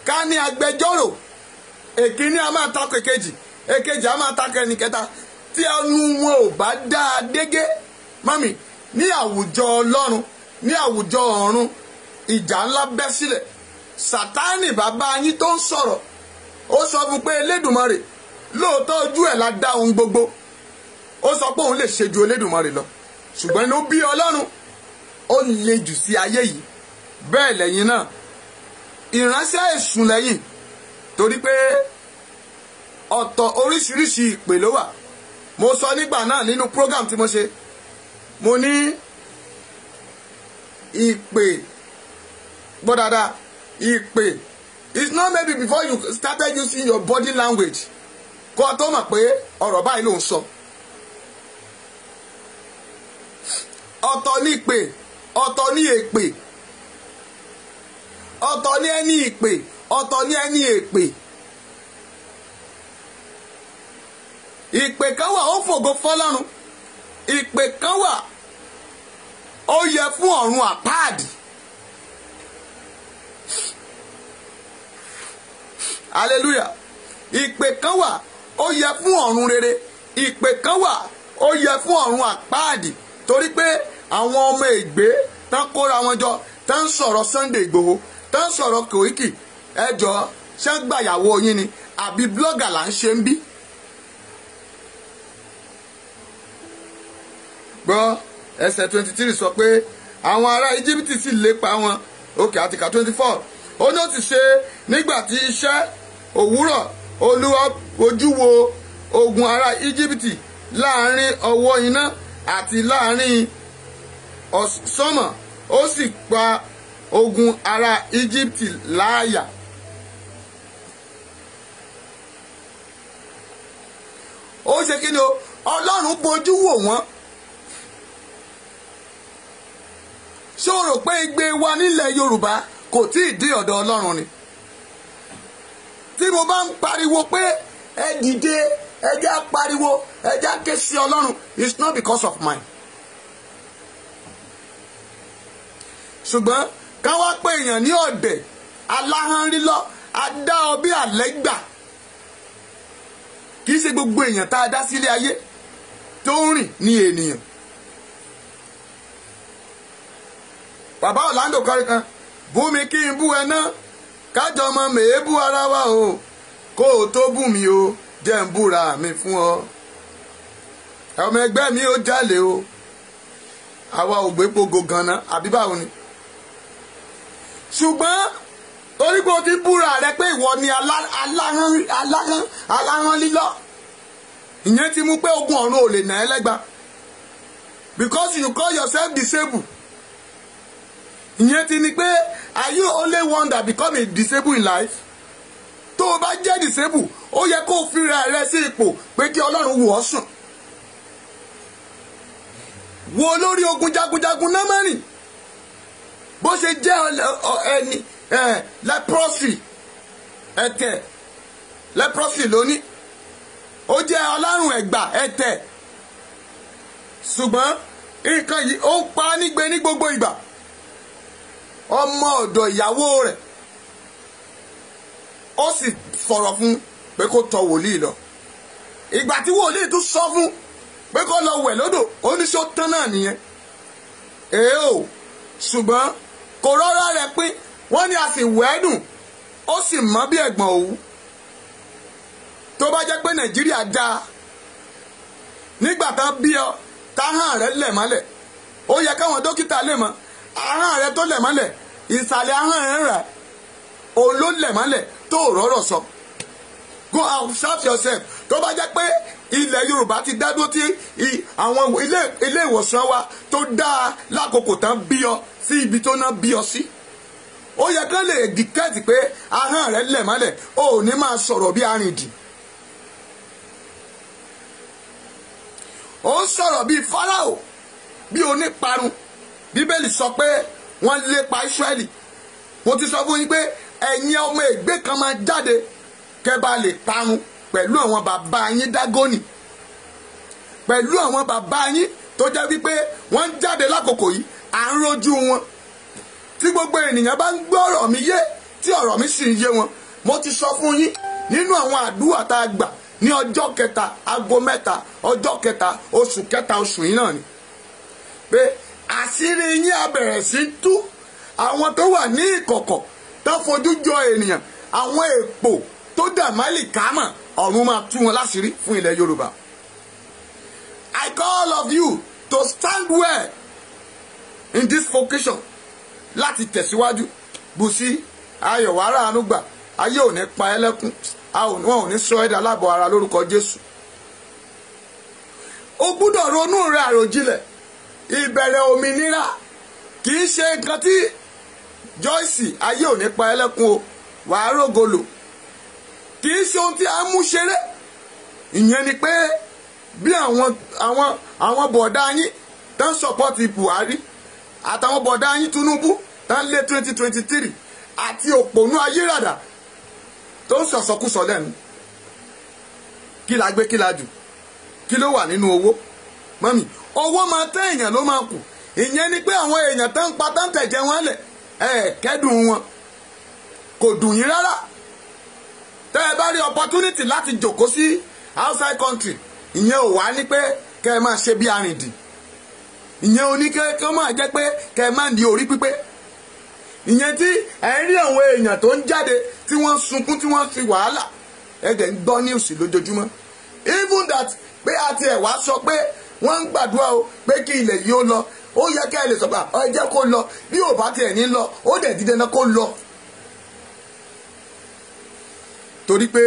ká ní agbẹjọ́rò èkíní a máa takò èkejì, èkejì a máa takò ẹnìkẹta tí ẹnu wọn ò bá dáa dégé. Mami ní àwùjọ Ọlọ́run ní àwùjọ ọ̀run ìjà ńlá bẹ́ sílẹ̀. Sátánì bàbá yín tó ń sọ̀rọ̀ ó sọ fún pé Elédùmarè lóòótọ́ ojú ẹ̀ la dá ohun gbogbo. Ó sọ pé òun lè ṣe ju Elédùmarè lọ ṣùgbọ́n inú bí Ọlọ́run ó le jù sí ayé yìí. Bẹ́ẹ̀ lẹ́yìn náà ìránṣẹ́ èṣù lẹ́yìn torí pé ọ̀tọ̀ oríṣiríṣi ìpè ló wà. Mo sọ nígbà náà nínú program tí mo ṣe, mo ní ìpè gbọ́ dáadáa, ìpè it's not maybe before you started using your body language kó o tó mọ̀ pé ọ̀rọ̀ báyìí ló ń sọ. Ọ̀tọ̀ ní ìpè, ọ̀tọ̀ ní èpè, ọ̀tọ̀ ní ẹni ìpè, ọ̀tọ̀ ní ẹni èpè. Ìpè kan wà ó fògo fọ́lọ́run, ìpè kan wà ó yẹ fún ọ̀run àpáàdì. Hallelujah. Ìpè kan wà ó yẹ fún ọ̀run rere, ìpè kan wà ó yẹ fún ọ̀run àpáàdì. Torí pé àwọn ọmọ ègbé tán kóra wọn jọ tán sọ̀rọ̀ Sunday Igboho tán sọ̀rọ̀ Koiki ẹjọ́ ṣé gbàyàwó yín ni àbí blogger là ń ṣe ń bí. Gbọ́ ẹsẹ̀ 23 sọ pé àwọn ará Íjíbítì sì lépa wọn. Òkè àtìkà 24 ó ní ó ti ṣe nígbà tí iṣẹ́ òwúrọ̀ Olúwa ojú wo ogun ará Íjíbítì láàrin ọwọ́ iná àti láàrin sánmọ̀ ó sì pa ogun ará Íjíbítì láàyà. Ó ṣe kí ni o? Ọlọ́run bojú wò wọ́n. Ṣé o rò pé igbe wa nílẹ̀ Yorùbá kò tí ì dé ọ̀dọ̀ Ọlọ́run ni? Tí mo bá ń pariwo pé ẹ dìde ẹ jẹ́ pariwo ẹ jẹ́ ké sí Ọlọ́run, it's not because of mine. Ṣùgbọ́n ká wá pé èèyàn ní ọ̀dẹ̀ aláhánrílọ́ adá ọ bí àlẹ́gbà. Kì í ṣe gbogbo èèyàn tá a dá sílé ayé tó ń rìn ní ènìyàn. Bàbá Orlando kọrin kan bú mi kí n bú ẹ náà kájọ ọmọ mèébú ara wa o kó o tó bù mí o jẹ́ ń búra mi fún ọ. ọmọ ẹgbẹ́ mi ó jalè o àwa ò gbé pogo ganan àbí báwo ni. ṣùgbọ́n torí pé o ti búra rẹ pé ìwọ ni alárán lílọ ìyẹn ti mú pé ogun ọ̀run ò lè nà ẹ́ lẹ́gba because you call yourself disabled. ìyẹn ti ni pé are you only one that become a disabled in life? tó o bá jẹ́ disabled ó yẹ kó o fi rẹ sí ipò pé kí Ọlọ́run wò ọ́ sùn. wo lórí ogun jagunjagun Námánì bó ṣe jẹ́ ẹni leprosy ẹ̀tẹ̀ leprosy lónìí ó jẹ́ ọlọ́run ẹ̀gbà ẹ̀tẹ̀ ṣùgbọ́n nǹkan yìí ó ń pa á nígbe ní gbogbo ìgbà. ọmọ ọ̀dọ̀ ìyàwó rẹ̀ ó sì sọ̀rọ̀ fún pé kó tọ̀ wòlíì lọ. ìgbà tí wòlíì tún sọ fún pé kó lọ wẹ̀ lódò oníṣó tán náà nìyẹn. o ṣùgbọ́n kò rọ́rọ́ rẹ̀ pín wọ́n ní a sì wẹ́ẹ́dùn ó sì mọ́ bí ẹ̀gbọ́n òwú. tó bá jẹ́ pé Nàìjíríà dáa nígbà tán bí ọ táhàn rẹ̀ lẹ̀ mọ́lẹ̀ ó yẹ káwọn dókítà lè mọ̀ ahọ́n rẹ̀ tó lẹ̀ mọ́lẹ̀ ìsàlẹ̀ ahọ́n rẹ̀ rà òun ló lẹ̀ mọ́lẹ̀ tó rọ́rọ̀ sọ. go and observe yourself. tó bá jẹ́ pé ilẹ̀ Yorùbá ti dádúró tí àwọn ilé ìwòsàn wa tó dáa lákòókò tán bí ọ sí ibi tó ná bí ọ sí. ó yẹ kán lè dictate pé ahọ́n rẹ̀ lẹ̀ mọ́lẹ̀ ó ní máa sọ̀rọ̀ bí arìndì. ó ń sọ̀rọ̀ bíi Fáráò bí oníparun. Bíbélì sọ pé wọ́n lépa Ísírẹ́lì. mo ti sọ fún yín pé ẹ̀yin ọmọ ègbé kan máa jáde kẹ́ bá lè parun pẹ̀lú àwọn bàbá yín Dágónì pẹ̀lú àwọn bàbá yín tó jẹ́ wípé wọ́n ń jáde lákòókò yìí à ń rojú wọn. tí gbogbo ènìyàn bá ń gbọ́ ọ̀rọ̀ mi yé tí ọ̀rọ̀ mi sì ń yé wọn mo ti sọ fún yín nínú àwọn àdúrà tá a gbà ní ọjọ́ kẹta aago mẹ́ta ọjọ́ kẹta oṣù kẹta oṣù yìí náà ni pé àṣírí yín á bẹ̀rẹ̀ sí tú. àwọn tó wà ní ìkọ̀kọ̀ tó fojú jọ ènìyàn àwọn èpò tó dà máìlì kámà ọ̀run máa tú wọn láṣìírí fún ilẹ̀ Yorùbá. I call all of you to stand well in this vocation láti tẹ̀síwájú. Bùsí ayọ̀ wàrà ànúgbà ayé ò ní pa ẹ́ lẹ́kún wọn ò ní sọ ẹ́ dà lábọ̀ ara lórúkọ Jésù. o gbúdọ̀ ronú rẹ̀ àròjinlẹ̀. ìbẹ̀rẹ̀ òmìnira kì í ṣe nǹkan tí Joyce ayé ò ní pa ẹ́ lẹ́kún o wàá rògolo kì í ṣe ohun tí a mú ṣeré. ìyẹn ni pé bí àwọn bọ̀dá yín tó ń sọ̀pọ̀tì Buhari àtàwọn bọ̀dá yín Tinubu tó ń lé 2023 àti òpònú ayérádà tó ń sọ̀sọ̀kúsọ lẹ́nu. kí la gbé kí la jù kí ló wà nínú owó mọ́mì owó máa tẹ́ èèyàn ló máa kù. ìyẹn ni pé àwọn èèyàn tó ń pa tó ń tẹ̀jẹ̀ wọn lẹ̀ kẹ́dùn wọn kò dùn yín rárá. tẹ́ ẹ bá rí opportunity láti jòkó sí outside country ìyẹn ò wá ní pé kẹ́ ẹ máa ṣe bí arìndì. ìyẹn ò ní kẹ́ máa jẹ́ pé kẹ́ ẹ máa di orí pípé. ìyẹn tí ẹ ń rí àwọn èèyàn tó ń jáde tí wọ́n sunkún tí wọ́n fi wàhálà ẹ̀dẹ̀ ń gbọ́ news lójoojúmọ́. even that pé àti ẹ̀ wá sọ pé wọ́n ń gbàdúrà o pé kí ilẹ̀ yìí ó lọ ó yẹ kẹ́ ẹ lè sọ̀gbà ẹ jẹ́ kó lọ bí ò bá tiẹ̀ ní lọ ó dẹ̀ dídẹ́ náà kó lọ. torí pé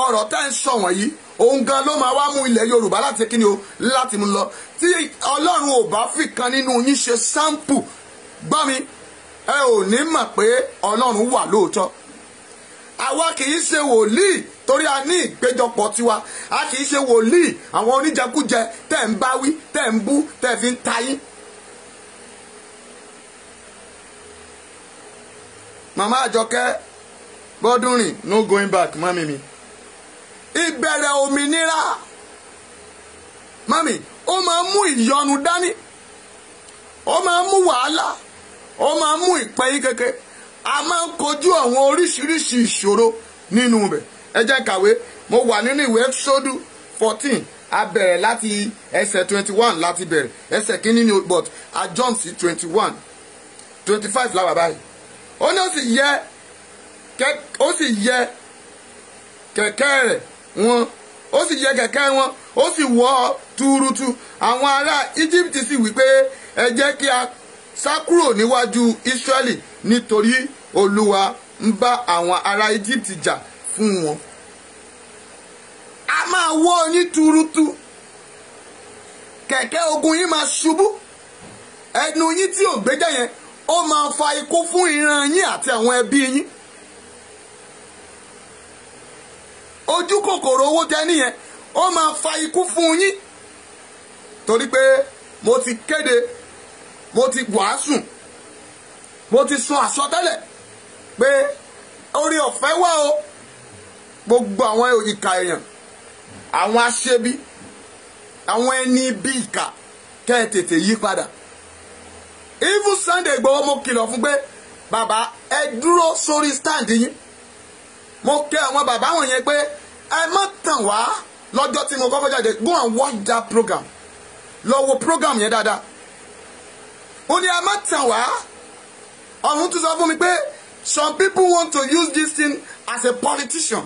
ọ̀rọ̀ tá ń sọ wọ̀nyí òun gan ló máa wá mú ilẹ̀ Yorùbá láti kí ni o láti mú lọ. tí Ọlọ́run ò bá fi kan nínú yín ṣe sáǹpù gbọ́ mi ẹ ò ní mọ̀ pé Ọlọ́run wà lóòótọ́. àwa kì í ṣe wòlíì torí a ní ìpéjọpọ̀ tiwa a kì í ṣe wòlíì àwọn oníjẹkújẹ tẹ́ ń bá wí tẹ́ ń bú tẹ́ fi ń tayín. màmá Àjọkẹ́ Bọ́dúnrìn no going back mọ́mí mi. ìbẹ̀rẹ̀ òmìnira mọ́mí ó máa ń mú ìyọnu dání ó máa ń mú wàhálà ó máa ń mú ìpẹ́yín kékeré a máa ń kojú àwọn oríṣiríṣi ìṣòro nínú rẹ̀. ẹ jẹ́ kàwé mo wà nínú ìwé Ẹ́kísódù 14 a bẹ̀rẹ̀ láti ẹsẹ̀ 21 láti bẹ̀rẹ̀ ẹsẹ̀ kínní ni but a jump sí 21 25 láwà báyìí. ó ní ó sì yẹ ó sì yẹ kẹ̀kẹ́ rẹ̀ wọn, ó sì yẹ kẹ̀kẹ́ wọn, ó sì wọ́ túrútú. Àwọn ará Egypt sì wí pé ẹ jẹ́ kí a sá kúrò níwájú Ísírẹ́lì nítorí Olúwa ń bá àwọn ará Egypt jà fún wọn. A máa wọ́ ní túrútú, kẹ̀kẹ́ ogun yín máa ṣubú, ẹnu yín tí ò gbéjẹ́ yẹn ó máa fa ikú fún ìran yín àti àwọn ẹbí yín. Ojú kòkòrò owó tẹ nìyẹn ó máa fa ikú fún yín, torí pé mo ti kéde, mo ti wàásù, mo ti sọ àsọtẹ́lẹ̀ pé orí ọ̀fẹ́ wà o. Gbogbo àwọn ìkà èèyàn, àwọn aṣebi, àwọn ẹni bí ìkà, kẹ́ ẹ tètè yí padà. Even Sunday Igboho mo kìlọ̀ fún pé bàbá ẹ dúró sórí stand yín. Mo kẹ́ àwọn bàbá wọ̀nyẹn pé ẹ má tàn wá. Lọ́jọ́ tí mo kọ́kọ́ jáde, go and watch that program, lọ wo program yẹn dáadáa. Ó ní ẹ má tàn wá. Ọ̀run tún sọ fún mi pé some people want to use this thing as a politician.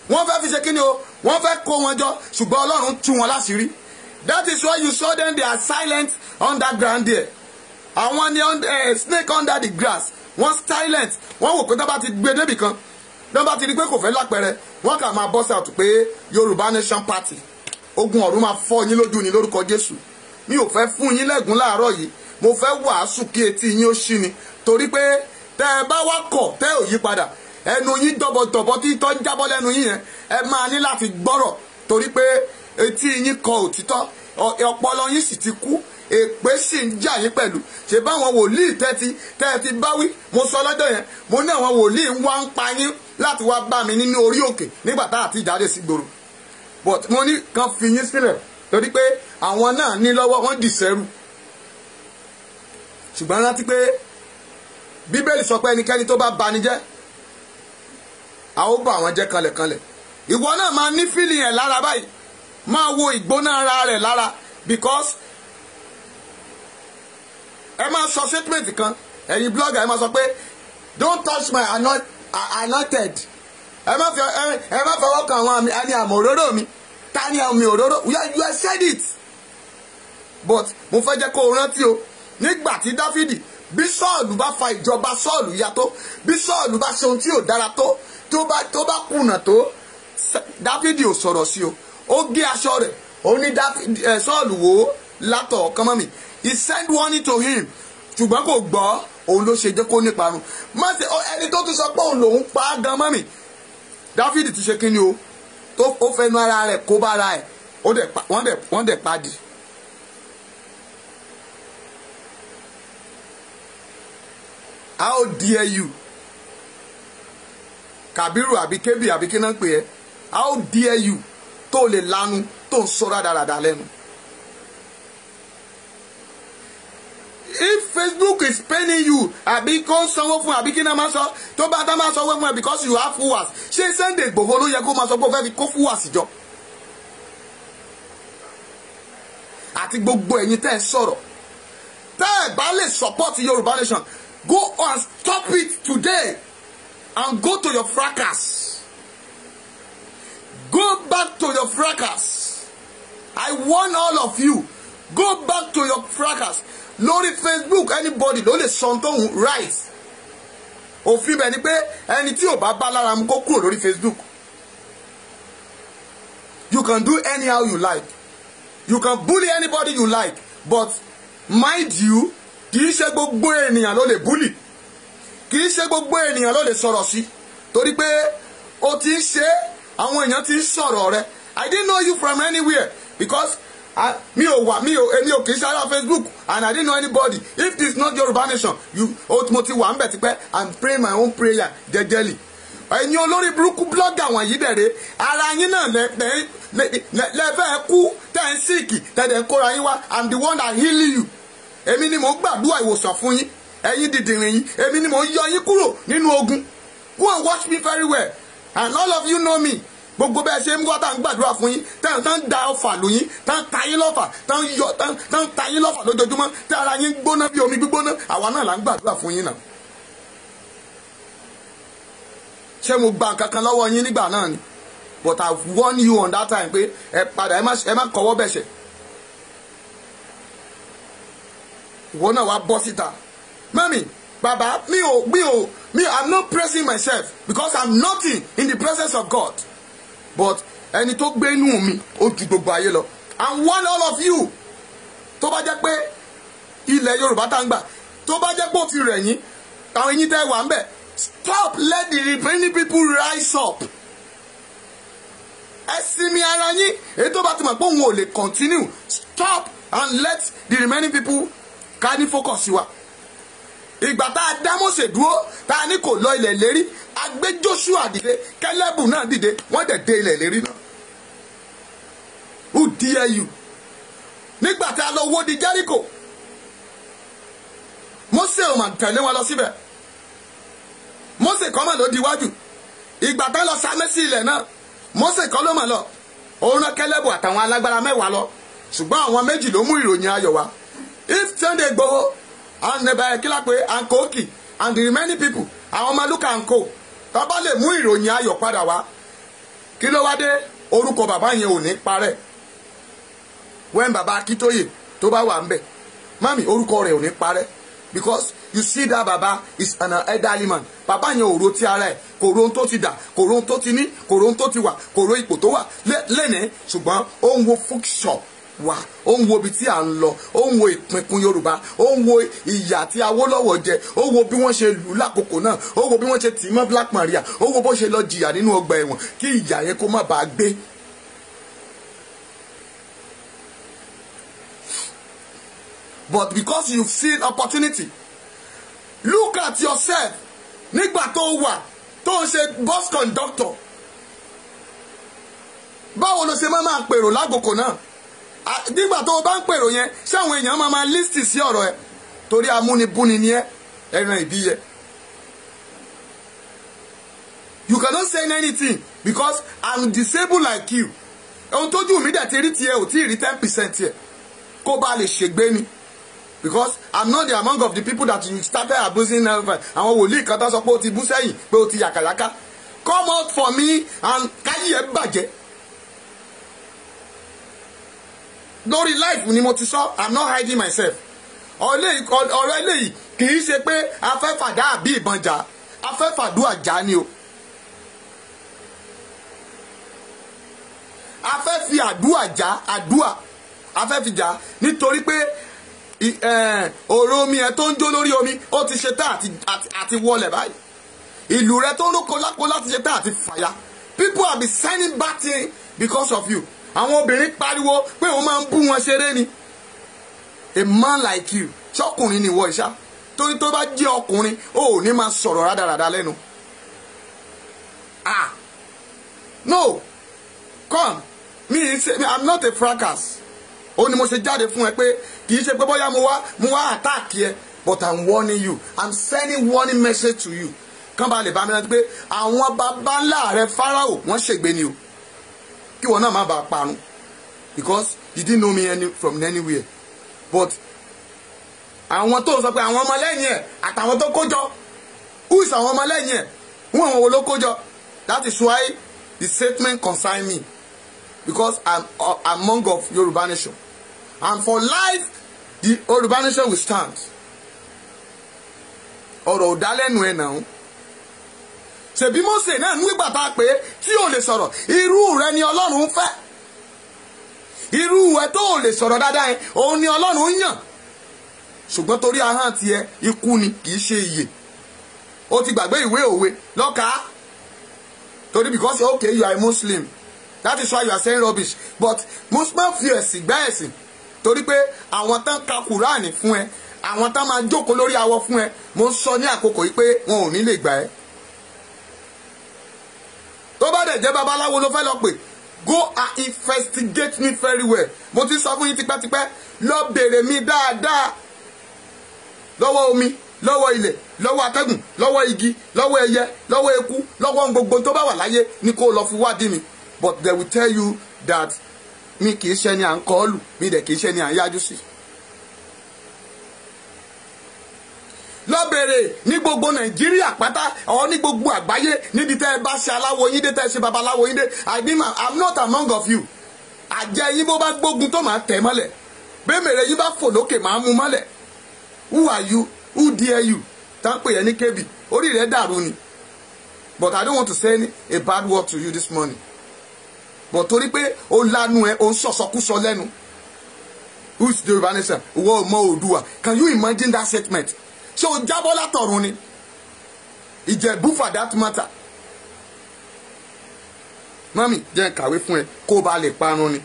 Wọ́n fẹ́ fi ṣe kí ni o, wọ́n fẹ́ kó wọn jọ, ṣùgbọ́n Ọlọ́run tú wọn láṣìírí. That is why you saw them, they are silent underground there. Àwọn ni snake under the grass, wọ́n silent, wọ́n wò pé tó bá ti gbé débì kan, tó bá ti rí pé kò fẹ́ lápẹẹrẹ, wọ́n kà máa bọ́ out pé Yorùbá Nation Party. Ogun ọ̀run máa fọ́ yín lójú ní lórúkọ Jésù. Mi ò fẹ́ fún yín lẹ́gùn láàárọ̀ yìí, mo fẹ́ wàásù kí etí yín ó ṣí ni, torí pé tẹ́ ẹ bá wá kọ̀ tẹ́ ò yí padà, ẹnu yín dọ̀bọ̀dọ̀bọ̀ tí tọ́ ń jábọ́ lẹ́nu yín yẹn, ẹ máa ní láti gbọ́rọ̀, torí pé etí yín kọ òtítọ́, ọpọlọ yín sì ti kú, èpè sì ń jà yín pẹ̀lú. Ṣé báwọn wòlíì tẹ́ ti bá wí, mo sọ lọ́jọ́ yẹn, mo ní àwọn wòlíì ń wá ń pa yín láti wá bá mi nínú orí òkè nígbà tá àti ìjáde sí gbòòrò. But mo ní kan fi yín sílẹ̀, torí pé àwọn náà ní lọ́wọ́ wọ́n dì sẹ́rù. Ṣùgbọ́n rántí pé Bíbélì sọ pé ẹnikẹ́ni tó bá bani jẹ́, a ó bá àwọn jẹ́ kanlẹ̀kanlẹ̀. Ìwọ náà máa ní feeling ẹ̀ lára báyìí, máa wo ìgbóná ara rẹ̀ lára, because ẹ máa sọ statement kan, ẹ̀yin blogger ẹ máa sọ pé don't touch my anointed. Ẹ má fọwọ́ kan àwọn àmì àmọ̀ òróró mi. Ta ni àmì òróró? You have said it. But mo fẹ́ jẹ́ kó o rántí o, nígbà tí Dáfídì, bí Sọ́ọ̀lù bá fa ìjọba Sọ́ọ̀lù ya tó, bí Sọ́ọ̀lù bá ṣe ohun tí ò dára tó, tó bá kùnà tó, Dáfídì ò sọ̀rọ̀ sí o. Ó gé aṣọ rẹ̀, ó ní Sọ́ọ̀lù wò ó látọ̀ ọ̀kan mọ́ mi. He sent warning to him, ṣùgbọ́n kò gbọ́, òun ló ṣe jẹ́ kó níparun. Má ṣe ẹni tó tún sọ pé òun lòun pa á gan mọ́ mi. Dáfídì ti ṣe kí ni o, tó ó fẹnu ara rẹ̀ kó bá ara ẹ̀, wọ́n dẹ̀ padì. How dare you? Kàbírù àbí kébì àbí kí náà pè é. How dare you tó lè lanu tó ń sọ rádaràdà lẹ́nu. If Facebook is paying you, àbí kó sanwó fún àbí kí náà máa sọ, tó bá tá máa sanwó fún ẹ because you have followers, ṣé Sunday Igboho ló yẹ kó máa sọ pé ó fẹ́ fi kó followers jọ? Àti gbogbo ẹ̀yin tẹ́ ẹ sọ̀rọ̀, tẹ́ ẹ bá lè support Yorùbá Nation, go and stop it today and go to your fracas. Go back to your fracas. I warn all of you, go back to your fracas. Lórí Facebook anybody ló lè sọ tó ń right. Òfin bẹ̀ ni pé ẹni tí ò bá bá lára mu kó kúrò lórí Facebook. You can do anyhow you like. You can bully anybody you like. But mind you, kì í ṣe gbogbo ènìyàn ló lè bully. Kì í ṣe gbogbo ènìyàn ló lè sọ̀rọ̀ sí. Torí pé o ti ń ṣe, àwọn èèyàn ti ń sọ̀rọ̀ rẹ. I didn't know you from anywhere because èmi ò kì í ṣe ara Facebook and I didn't know anybody. If this is not Yorùbá Nation, mo ti wà ń bẹ̀ tipẹ́, I'm praying my own prayer jẹ́jẹ́lì. Ẹ̀yin olórí burúkú blogger wọ̀nyí dẹ̀rẹ̀, ara yín náà lẹ́fẹ̀ẹ́ kú, tẹ́ ń síìkì, tẹ́lẹ̀ ń kóra yín wá, I'm the one that heal you. Èmi ni mò ń gbàdúrà ìwòsàn fún yín, ẹ̀yin dìdìrín yín, èmi ni mò ń yọ yín kúrò nínú ogun. Go and watch me very well and all of you know me. Gbogbo bẹ́ẹ̀ ṣe ń gbọ́ tá ń gbàdúrà fún yín, tá ń da ọfà lù yín, tá ń ta yín lọ́fà, tá ń ta yín lọ́fà lójoojúmọ́, tá ara yín gbóná bí omi gbígbóná, àwa náà là ń gbàdúrà fún yín náà. ṣé mo gba nǹkan kan lọ́wọ́ yín nígbà náà ni? But I warn you on that time pé ẹ padà ẹ má kọwọ́ bẹ̀ṣẹ̀. Ìwọ náà wá bọ́ síta. Mami, bàbá, I'm not praising myself because I'm nothing in the presence of God. But ẹni tó gbé inú mi ó ju gbogbo ayé lọ. And warn all of you. Tó bá jẹ́ pé ilẹ̀ Yorùbá tá ń gbà, tó bá jẹ́ pé ó ti rẹ̀ yín, àwọn yín tẹ́ wà ń bẹ̀, stop, let the remaining people rise up. Ẹ sinmi ara yín, èyí tó bá ti mọ̀ pé òun ò lè continue, stop and let the remaining people ká ní focus wa. Ìgbà tá a dá Mósè dúró, tá a ní kò lọ ilẹ̀ lérí, a gbé Joshua dìde, Kẹ́lẹ́bù náà dìde, wọ́n dẹ̀ dé ilẹ̀ lérí náà. Who dare you? Nígbà tá a lọ wó di Jericho, Mósè ò mà tẹ̀lé wọn lọ síbẹ̀. Mósè kọ́ mà ló di iwájú. Ìgbà tá a lọ sámẹ́ sí ilẹ̀ náà, Mósè kọ́ ló mà lọ. Òun rán Kẹ́lẹ́bù àtàwọn alágbára 10 lọ. Ṣùgbọ́n àwọn 2 ló mú ìròyìn ayọ̀ wá. If Sunday Igboho and Kilape and Koiki and the remaining people, àwọn Maluka and co, tó bá lè mú ìròyìn ayọ̀ padà wá, kí ló wá dé? Orúkọ bàbá yẹn ò ní parẹ́. When Baba Akintoye tó bá wà ńbẹ̀, mami, orúkọ rẹ̀ ò ní parẹ́. Because you see that Baba is an elderly man. Bàbá yẹn ò ro ti ara ẹ̀, kò ro ohun tó ti dà, kò ro ohun tó ti ní, kò ro ohun tó ti wà, kò ro ipò tó wà lẹ́nìí, ṣùgbọ́n ó ń wo function wa, ó ń wo ibi tí à ń lọ, ó ń wo ìpínkún Yorùbá, ó ń wo ìyà tí Awólọ́wọ̀ jẹ, ó wo bí wọ́n ṣe lù lákòókò náà, ó wo bí wọ́n ṣe tì í mọ́ Black Maria, ó wo bó ṣe lọ jìyà nínú ọgbà ẹ̀wọ̀n kí ìyà yẹn kó má bàa gbé. But because you've seen opportunity, look at yourself. Nígbà tó wà tó ń ṣe bus conductor, báwo ló ṣe máa pèrò lágbòkò náà? Nígbà tó bá ń pèrò yẹn, ṣé àwọn èèyàn máa lísì sí ọ̀rọ̀ ẹ̀? Torí amúnibúni ni ẹ́, ẹran ìbíyẹ. You cannot say anything because I'm disabled like you. Ohun tójú mi dẹ̀ ti rí tiẹ̀ ò tí ì rí 10% tiẹ̀. Kó bá lè ṣègbé ni. Because I'm not the among of the people that you started abusing. Àwọn wòlíì kan tó sọ pé o ti bú sẹ́yìn, pé o ti yàkàyàkà. Come out for me and káyé ẹ bàjẹ́. Lórí life ni mo ti sọ, I'm not hiding myself. Ọ̀rọ̀ eléyìí kì í ṣe pé a fẹ́ fàdá àbí ìbọn jà, a fẹ́ fàdúà jà ni o. A fẹ́ fi àdúà jà, àdúà a fẹ́ fi jà nítorí pé ọ̀rọ̀ omi ẹ̀ tó ń jó lórí omi ó ti ṣe tán àti wọlẹ̀ báyìí. Ìlú rẹ tó ń rókò lápò láti ṣe tán àti fàya. People have been sending back things because of you. Àwọn obìnrin pariwo pé òun máa ń bú wọn ṣeré ni. A man like you, ṣọkùnrin ni ìwọ ìṣá. Torí tó bá jẹ́ ọkùnrin, ó ní máa sọ̀rọ̀ rádaràda lẹ́nu. No, come, I'm not a fracas. Ó ní mo ṣe jáde fún ẹ pé kì í ṣe pé bóyá mo wá attack ẹ, but I'm warning you. I'm sending warning message to you. Kán bá lè bá mi rántí pé àwọn baba ńlá rẹ Pharaoh wọ́n ṣègbé ni o. Kí wọn náà má bàa parun. Because you didn't know me from anywhere. But àwọn tó sọ pé àwọn ọmọlẹ́yìn ẹ̀ àtàwọn tó kójọ, who is àwọn ọmọlẹ́yìn ẹ̀? Wọ́n àwọn wo ló kójọ? That is why the statement concern me. Because I'm among of Yoruba nation. And for life, the Yoruba nation will stand. Ọ̀rọ̀ òdálẹ́nu ẹ̀ náà. Ṣèbí Mósè náà nígbà tá a pé tí ò lè sọ̀rọ̀, irú rẹ ni Ọlọ́run fẹ́. Irú ẹ tó ò lè sọ̀rọ̀ dáadáa yẹn, òun ni Ọlọ́run yàn. Ṣùgbọ́n torí ahọ́n tiẹ̀ ikú ni kì í ṣe ìyè. Ó ti gbàgbé ìwé òwe lọ́ka. Torí because okay, you are a Muslim. That is why you are saying rubbish. But Muslim fi ẹ̀sìn gbá ẹ̀sìn. Torí pé àwọn tán ka Kùránì fún ẹ, àwọn tán máa jókòó lórí awọ fún ẹ, mo ń sọ ní àkókò yìí pé wọn ò ní lè gbà ẹ́. Tó bá dẹ̀ jẹ́ babaláwo ló fẹ́ lọ pè, go and investigate me very well. Mo ti sọ fún yín tipẹ́tipẹ́, lọ bèrè mi dáadáa. Lọ́wọ́ omi, lọ́wọ́ ilẹ̀, lọ́wọ́ atẹ́gùn, lọ́wọ́ igi, lọ́wọ́ ẹyẹ, lọ́wọ́ eku, lọ́wọ́ gbogbo tó bá wà láyé ni kó lọ fi wádìí mi. But they will tell you that mi kì í ṣe ni à ń kọ́ lù, mi dẹ̀ kì í ṣe ni à ń yájú sí. lọ bèrè ní gbogbo Nàìjíríà pátá ọ ní gbogbo àgbáyé níbi tẹ́ ẹ bá ṣe aláwo yín dé tẹ́ ẹ ṣe babaláwo yín dé I'm not among of you. Àjẹ́ yín bó bá gbógun tó máa tẹ̀ mọ́lẹ̀ bẹ́ẹ̀ mèrè yín bá fò lókè máa mú mọ́lẹ̀. Who are you? Who dare you? Tá ń pè yẹn ní kébì orí rẹ̀ dàrú ni. But I don't want to say a bad word to you this morning. But torí pé ó lanu ẹ ó ń sọ̀sọ̀kúsọ lẹ́nu. Who is the Yorùbá nation? Ìwọ ọmọ Oòduà. Can you imagine that statement? Ṣé o jábọ́ látọ̀run ni? Ìjẹ̀bú for that matter. Mami jẹ́ kàwé fún ẹ kó ba lè parun ni.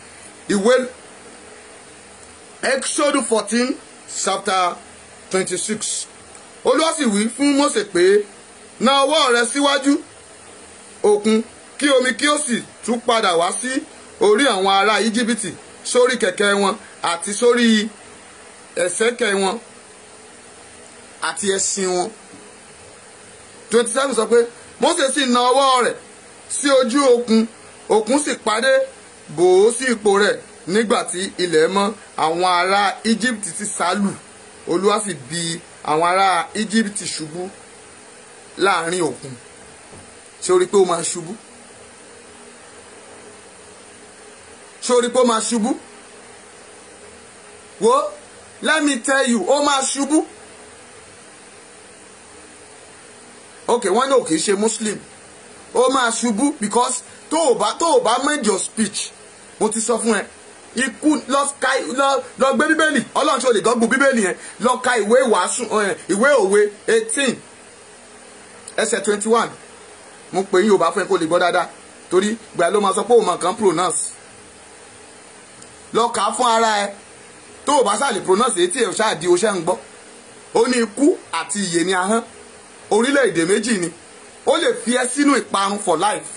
Ìwé Exodus 14 chapter 26. Olúwa sì wí fún Mósè pé na ọwọ́ rẹ síwájú òkun kí omi kí ó sì tún padà wá sí orí àwọn ará Íjíbítì sórí kẹ̀kẹ́ wọn àti sórí ẹ̀sẹ̀kẹ̀ wọn àti ẹṣin wọn. 27 sọ pé Mósè sì na ọwọ́ rẹ̀ sí ojú òkun òkun sì pàdé bò ó sí ipò rẹ̀ nígbà tí ilẹ̀ mọ́ àwọn ará Íjíbítì ti sálù. Olúwa sì bi àwọn ará Íjíbítì ṣubú láàrin òkun. Ṣé o rí pé ó máa ṣubú? Ṣé o rí pé ó máa ṣubú? Wo, let me tell you, ó máa ṣubú. Okay, wọ́n ní ò kìí ṣe Muslim. Ó máa ṣubú because tó o bá made your speech. Mo ti sọ fún ẹ. Ikú lọ gbé Bíbélì. Ọlọ́run ṣe o lè gọ́gùn Bíbélì yẹn. Lọ ka ìwé ìwàásù ìwé òwe 18 ẹsẹ̀ 21. Mo pè yín Yorùbá fún ẹ kó lè gbọ́ dáadáa. Torí gbà ló máa sọ pé òun máa kàn pronounce. Lọ kà á fún ara ẹ. Tó o bá ṣáà lè pronounce etí ẹ̀ ṣáà di oṣẹ́ ń gbọ́. Ó ní ikú àti ìyè ni ahọ́n. Orílẹ̀-èdè méjì ni. Ó lè fi ẹ́ sínú ìparun for life.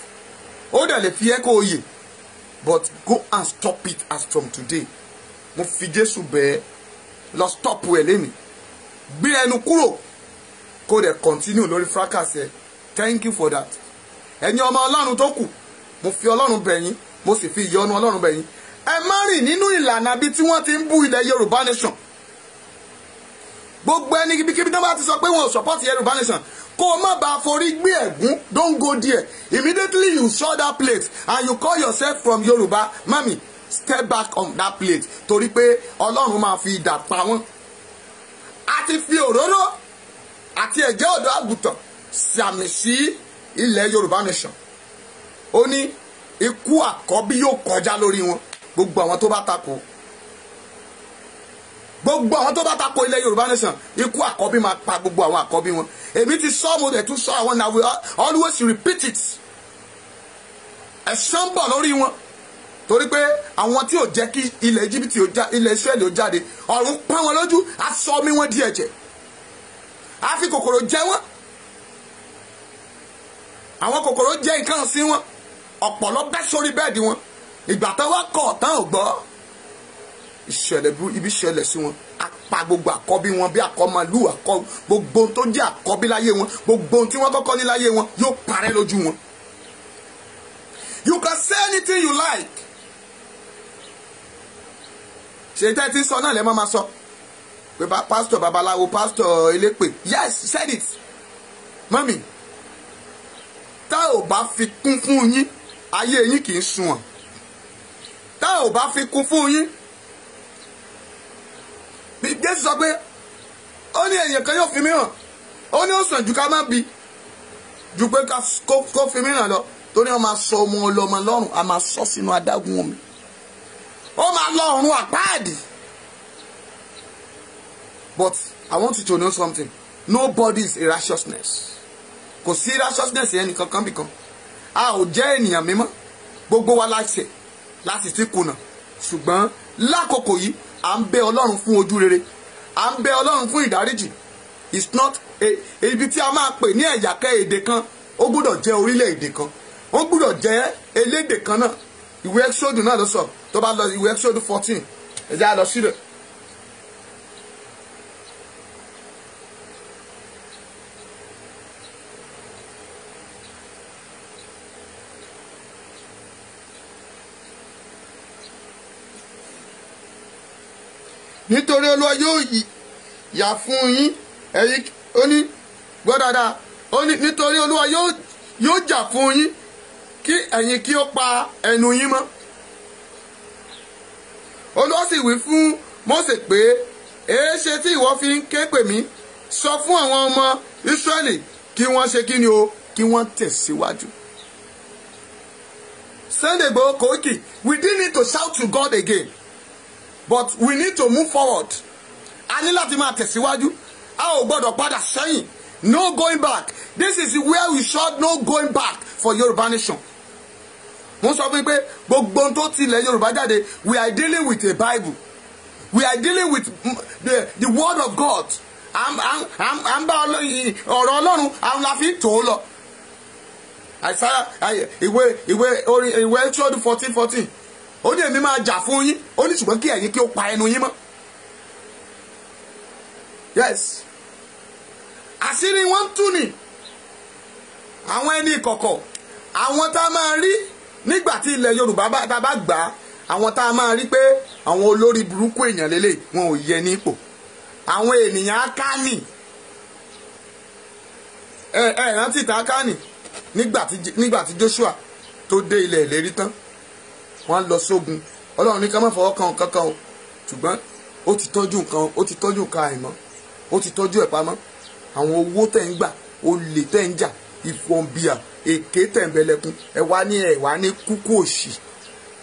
Ó dẹ̀ lè fi ẹ́ kó o yè. But go and stop it as from today. Mo fi Jésù bẹ́ẹ̀ lọ stop ẹ̀ lémi. Gbé ẹnu kúrò kó dẹ̀ continue lórí fracas ẹ̀. Thank you for that. Ẹ̀yin ọmọ Ọlọ́run tó kù, mo fi Ọlọ́run bẹ̀ yín, mo sì fi ìyọ́nú Ọlọ́run bẹ̀ yín. Ẹ má rìn nínú ìlànà bí tí wọ́n ti ń bú ilẹ̀ Yorùbá nation. Gbogbo ẹni kíbíkíbí tó bá ti sọ pé wọn ò support Yorùbá nation, kó o má bàa forí gbé ẹ̀gún, don't go there. Immediately you saw that plate and you call yourself from Yorùbá, mami, step back on that plate. Torí pé Ọlọ́run máa fi idà pa wọ́n. A ti fi òróró àti ẹ̀jẹ̀ ọ̀dọ́ àgùntàn sàmì sí ilẹ̀ Yorùbá nation. Ó ní ikú àkọ́bí yóò kọjá lórí wọn. Gbogbo àwọn tó bá tako. Gbogbo àwọn tó bá tako ilẹ̀ Yorùbá nation, ikú àkọ́bí máa pa gbogbo àwọn àkọ́bí wọn. Èmi ti sọ mo dẹ̀ tún sọ àwọn náà we always repeat it. Ẹ̀san bọ̀ lórí wọn. Torí pé àwọn tí ò jẹ́ kí ilẹ̀ Íjíbítì ilẹ̀ Ísírẹ́lì ó jáde, ọ̀run pọ́n wọn lójú, á sọ omi wọn di ẹ̀jẹ̀. Á fi kòkòrò jẹ wọ́n. Àwọn kòkòrò jẹ nǹkan sí wọn. Ọ̀pọ̀lọ́ bẹ́ sórí bẹ́ẹ̀dì wọn. Ìgbà tán wá kọ̀ tán ò gbọ́. Ìṣẹ̀lẹ̀ ibi ṣẹlẹ̀ sí wọn. Apá gbogbo àkọ́bí wọn bí àkọ́mọlú gbogbo tó jẹ́ àkọ́bí láyé wọn, gbogbo tí wọ́n kọ́kọ́ ní láyé wọn yóò parẹ́ lójú wọn. You can say anything you like. Ṣé tẹ́ ti sọ náà lẹ́ máa sọ? Pé pásítọ̀ babaláwo, pásítọ̀ elépè. Yes, said it. Mami, tá ò bá fi kún fún yín, ayé yín kì í sunwọ̀n. Tá ò bá fi kún fún yín, Jésù sọ pé ó ní èèyàn kan yóò fi mí hàn. Ó ní ó sàn jù ká má bi jù pé kó fi mí hàn lọ. Torí wọ́n máa sọ ọmọ ọlọ́mọ lọ́rùn, a máa sọ sínú adágún omi. Ó máa lọ ọ̀run àpáàdì. But I want you to know something. Nobody is a righteousness. Kò sí righteousness ẹni kankan bìkan. A ò jẹ́ ènìyàn mímọ́. Gbogbo wa láṣẹ láti ti kùnà. Ṣùgbọ́n lákòókò yìí, à ń bẹ Ọlọ́run fún ojú rere. À ń bẹ Ọlọ́run fún ìdáríjì. It's not ibi tí a máa pè ní ẹ̀yàkẹ́ èdè kan. Ó gbọ́dọ̀ jẹ́ orílẹ̀-èdè kan. Ó gbọ́dọ̀ jẹ́ elédè kan náà. Ìwé Exodus náà ló sọ. Tó bá lọ ìwé Exodus 14. Ẹ jẹ́ á lọ sílẹ̀. Nítorí Olúwa yóò yà fún yín ó ní gbọ́ dáadáa, ó ní nítorí Olúwa yóò jà fún yín kí ẹ̀yin kí ó pa ẹnu yín mọ́. Olúwa sì wí fún Mósè pé èéṣe tí ìwọ fi ń ké pè mí, sọ fún àwọn ọmọ Ísírẹ́lì kí wọ́n ṣe kí ni o, kí wọ́n tẹ̀síwájú. Sunday Igboho Koiki, we didn't need to shout to God again, but we need to move forward. A ní láti máa tẹ̀síwájú, a ò gbọ́dọ̀ padà sẹ́yìn. No going back. This is where we shout no going back for Yorùbá nation. Mo sọ fún mi pé gbogbo ohun tó tilẹ̀ Yorùbá jáde, we are dealing with a Bible. We are dealing with the word of God. À ń bá ọ̀rọ̀ Ọlọ́run àwọn la fi tó lọ. Ìwé Exodus 14:14. Ó ní èmi máa jà fún yín. Ó ní ṣùgbọ́n kí ẹ̀yin kí ó pa ẹnu yín mọ́. Yes. Àṣírí wọn tú ni. Àwọn ẹni ìkọ̀kọ̀. Àwọn tá a máa rí nígbà tí ilẹ̀ Yorùbá bá gbà á. Àwọn tá a máa rí pé àwọn olórí burúkú èèyàn lélẹ̀ wọn ò yẹ ní ipò. Àwọn ènìyàn Ákánì. Rántí ìtàn Ákánì nígbà tí Joshua tó dé ilẹ̀ ìlérí tán. Wọ́n lọ sógun. Ọlọ́run ní ká má fọwọ́ kan kankan o. Ṣùgbọ́n ó ti tọ́jú nǹkan àìmọ́. Ó ti tọ́jú ẹ̀ pamọ́. Àwọn owó tẹ̀ ń gbà, olè tẹ̀ ń jà, ìfọ̀nbíà, èké tẹ̀ ń bẹ̀lẹ̀kùn, ẹ wá ní kúkú òṣì.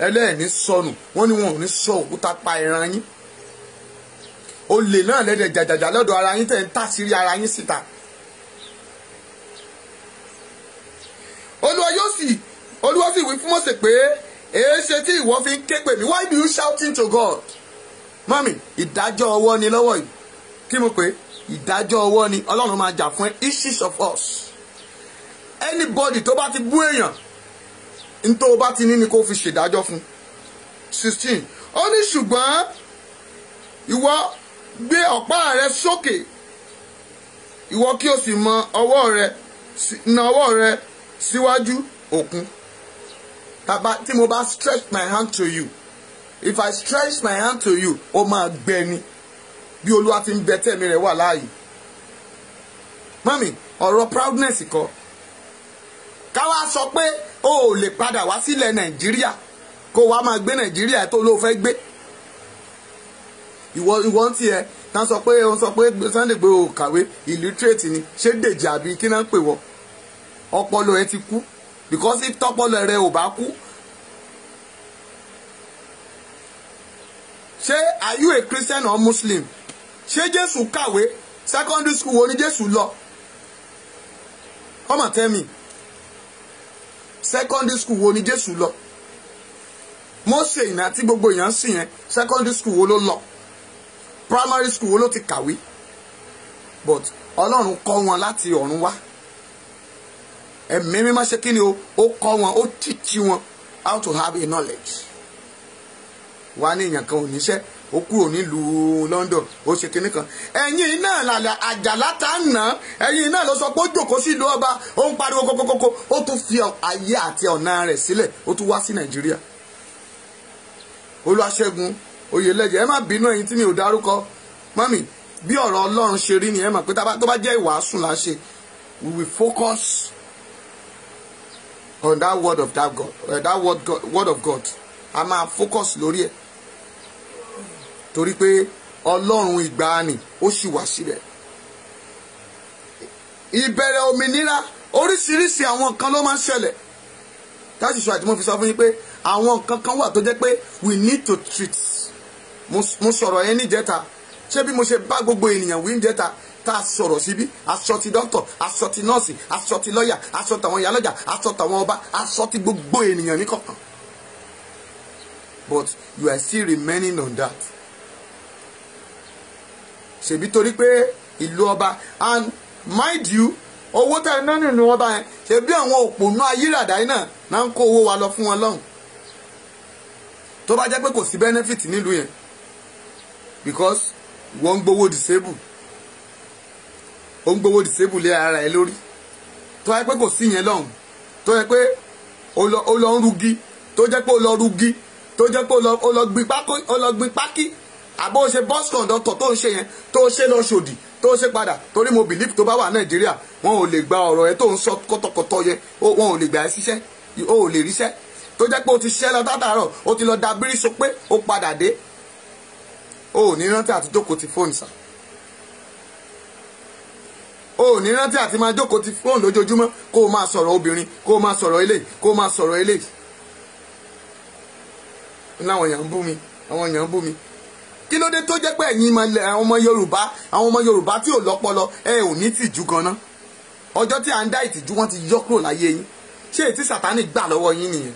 Ẹlẹ́ẹ̀ní sọnù, wọ́n ní wọn ò ní sọ òkúta pa ẹran yín. Olè náà lẹ́dẹ̀ jàjàjà lọ́dọ̀ ara yín tẹ̀ ń tàṣírí ara yín síta. Olúwa sì wí fún Mósè pé èéṣe tí ìwọ fi ń ké pè mí? Why do you shouting to God? Mami, ìdájọ́ ọwọ́ ni lọ́wọ́ yìí. Kí mo pé ìdájọ́ ọwọ́ ni Ọlọ́run máa jà fún each of us. Anybody tó bá ti bú èèyàn, nítorí o bá ti ní ni kó fi ṣèdájọ́ fún. 16. Ó ní ṣùgbọ́n ìwọ gbé ọ̀pá rẹ sókè, ìwọ kí o sì na ọwọ́ rẹ síwájú òkun. Tí mo bá stretch my hand to you, if I stretch my hand to you, ó máa gbẹ ni. Bí Olúwa ti ń bẹ tẹ̀mí rẹ̀ wà láàyè. Mami, ọ̀rọ̀ proudness kọ́. Ká wá sọ pé o ò lè padà wá sílẹ̀ Nàìjíríà kó wá máa gbé Nàìjíríà tó ló fẹ́ gbé. Ìwọ ń tiẹ̀ tán sọ pé Sunday Igboho kàwé illiterate ni. Ṣé Dèjì àbí kí náà ń pè wọ́? Ọpọlọ ẹ ti kú. Because if tọpọlọ rẹ ò bá kú. Ṣé are you a Christian or Muslim? Ṣé Jésù kàwé? Secondary school wo ni Jésù lọ? Come and tell me. Secondary school wo ni Jésù lọ? Mósè ìná tí gbogbo èèyàn sì yẹn, secondary school wo ló lọ? Primary school wo ló ti kàwé? But Ọlọ́run kọ́ wọn láti ọ̀run wá. Ẹ̀mí mímọ́ ṣe kí ni o? Ó kọ́ wọn, ó teach wọn how to have a knowledge. Wá ní èèyàn kan ò níṣẹ́, ó kúrò nílùú London, ó ṣe kinní kan. Ẹ̀yin náà làlà àjàlá tá ń nà, ẹ̀yin náà ló sọ pé ó jókòó sí ìlú ọba, ó ń pariwo kókókókó, ó tún fi ayé àti ọ̀nà rẹ̀ sílẹ̀, ó tún wá sí Nàìjíríà. Olúwaṣẹ́gun Oyèlẹ́jẹ̀, ẹ má bínú ẹ̀yin tí mi ò dárúkọ. Mami, bí ọ̀rọ̀ Ọlọ́run ṣe rí ni ẹ mọ̀ pé tó bá jẹ́ ìwàásù là ń ṣe, we will focus on that word of God, word of God. A máa focus lórí ẹ̀. Torí pé Ọlọ́run ìgbàanì ó sì wà síbẹ̀. Ìbẹ̀rẹ̀ òmìnira oríṣiríṣi àwọn nǹkan ló máa ń ṣẹlẹ̀. That's why mo fi sọ fún yín pé àwọn nǹkan kan wà tó jẹ́ pé we need to treat. Mo sọ̀rọ̀ yẹn níjẹta. Ṣé bí mo ṣe bá gbogbo ènìyàn wí níjẹta tá a sọ̀rọ̀ síbí, aṣọ ti dọ́kítọ̀, aṣọ ti nọ́ọ̀sì, aṣọ ti lọ́yà, aṣọ tàwọn ìyálọ́jà, aṣọ tàwọn ọba, aṣọ ti gbogbo ènìyàn níkọ̀ọ̀kan. But you are still remaining on that. Ṣèbí torí pé ìlú ọba, and mind you, owó tẹ̀ náà nínú ọba yẹn, ṣèbí àwọn òpònú ayíràdá yìí náà ń kó owó wa lọ fún wọn lọ́hùn. Tó bá jẹ́ pé kò sí benefit nílùú yẹn, because wọ́n ń gbowó disable, ó ń gbowó disable lé ara ẹ lórí. Tó yẹ pé kò sí yẹn lọ́hùn, tó yẹ pé ó lọ ń rugi, tó jẹ́ pé ó lọ rugi, tó jẹ́ pé ó lọ gbin pákí, àbó ṣe bus conductor tó ń ṣe yẹn, tó ṣe lọ ṣòdì, tó ṣe padà torí mo believe tó bá wà Nàìjíríà wọn ò lè gba ọ̀rọ̀ ẹ tó ń sọ kọ́tọ̀kọ́tọ̀ yẹn wọn ò lè gbà ẹ́ síṣẹ́ o ò lè ríṣẹ́ tó jẹ́ pé o ti ṣẹ́ lọ látàárọ̀ o ti lọ da bírí so pé o padà dé o ò ní rántí àti jókòó ti fóònù sá o ò ní rántí àti máa jókòó ti fóònù lójoojúmọ́ kó o máa sọ̀rọ̀ obìnrin kó o máa sọ̀rọ̀ eléyìí kó o máa sọ̀rọ̀ eléyìí láwọn èèyàn ń bú mi àwọn èèyàn ń bú mi kí ló dé tó jẹ́ pé ẹ̀yin àwọn ọmọ Yorùbá tí ò lọ́pọlọ ẹ ò ní tìjú gan-an ọjọ́ tí à ń dá ìtìjú wọn ti yọ kúrò láyé yín ṣé ètí Sátánì gbà lọ́wọ́ yín nìyẹn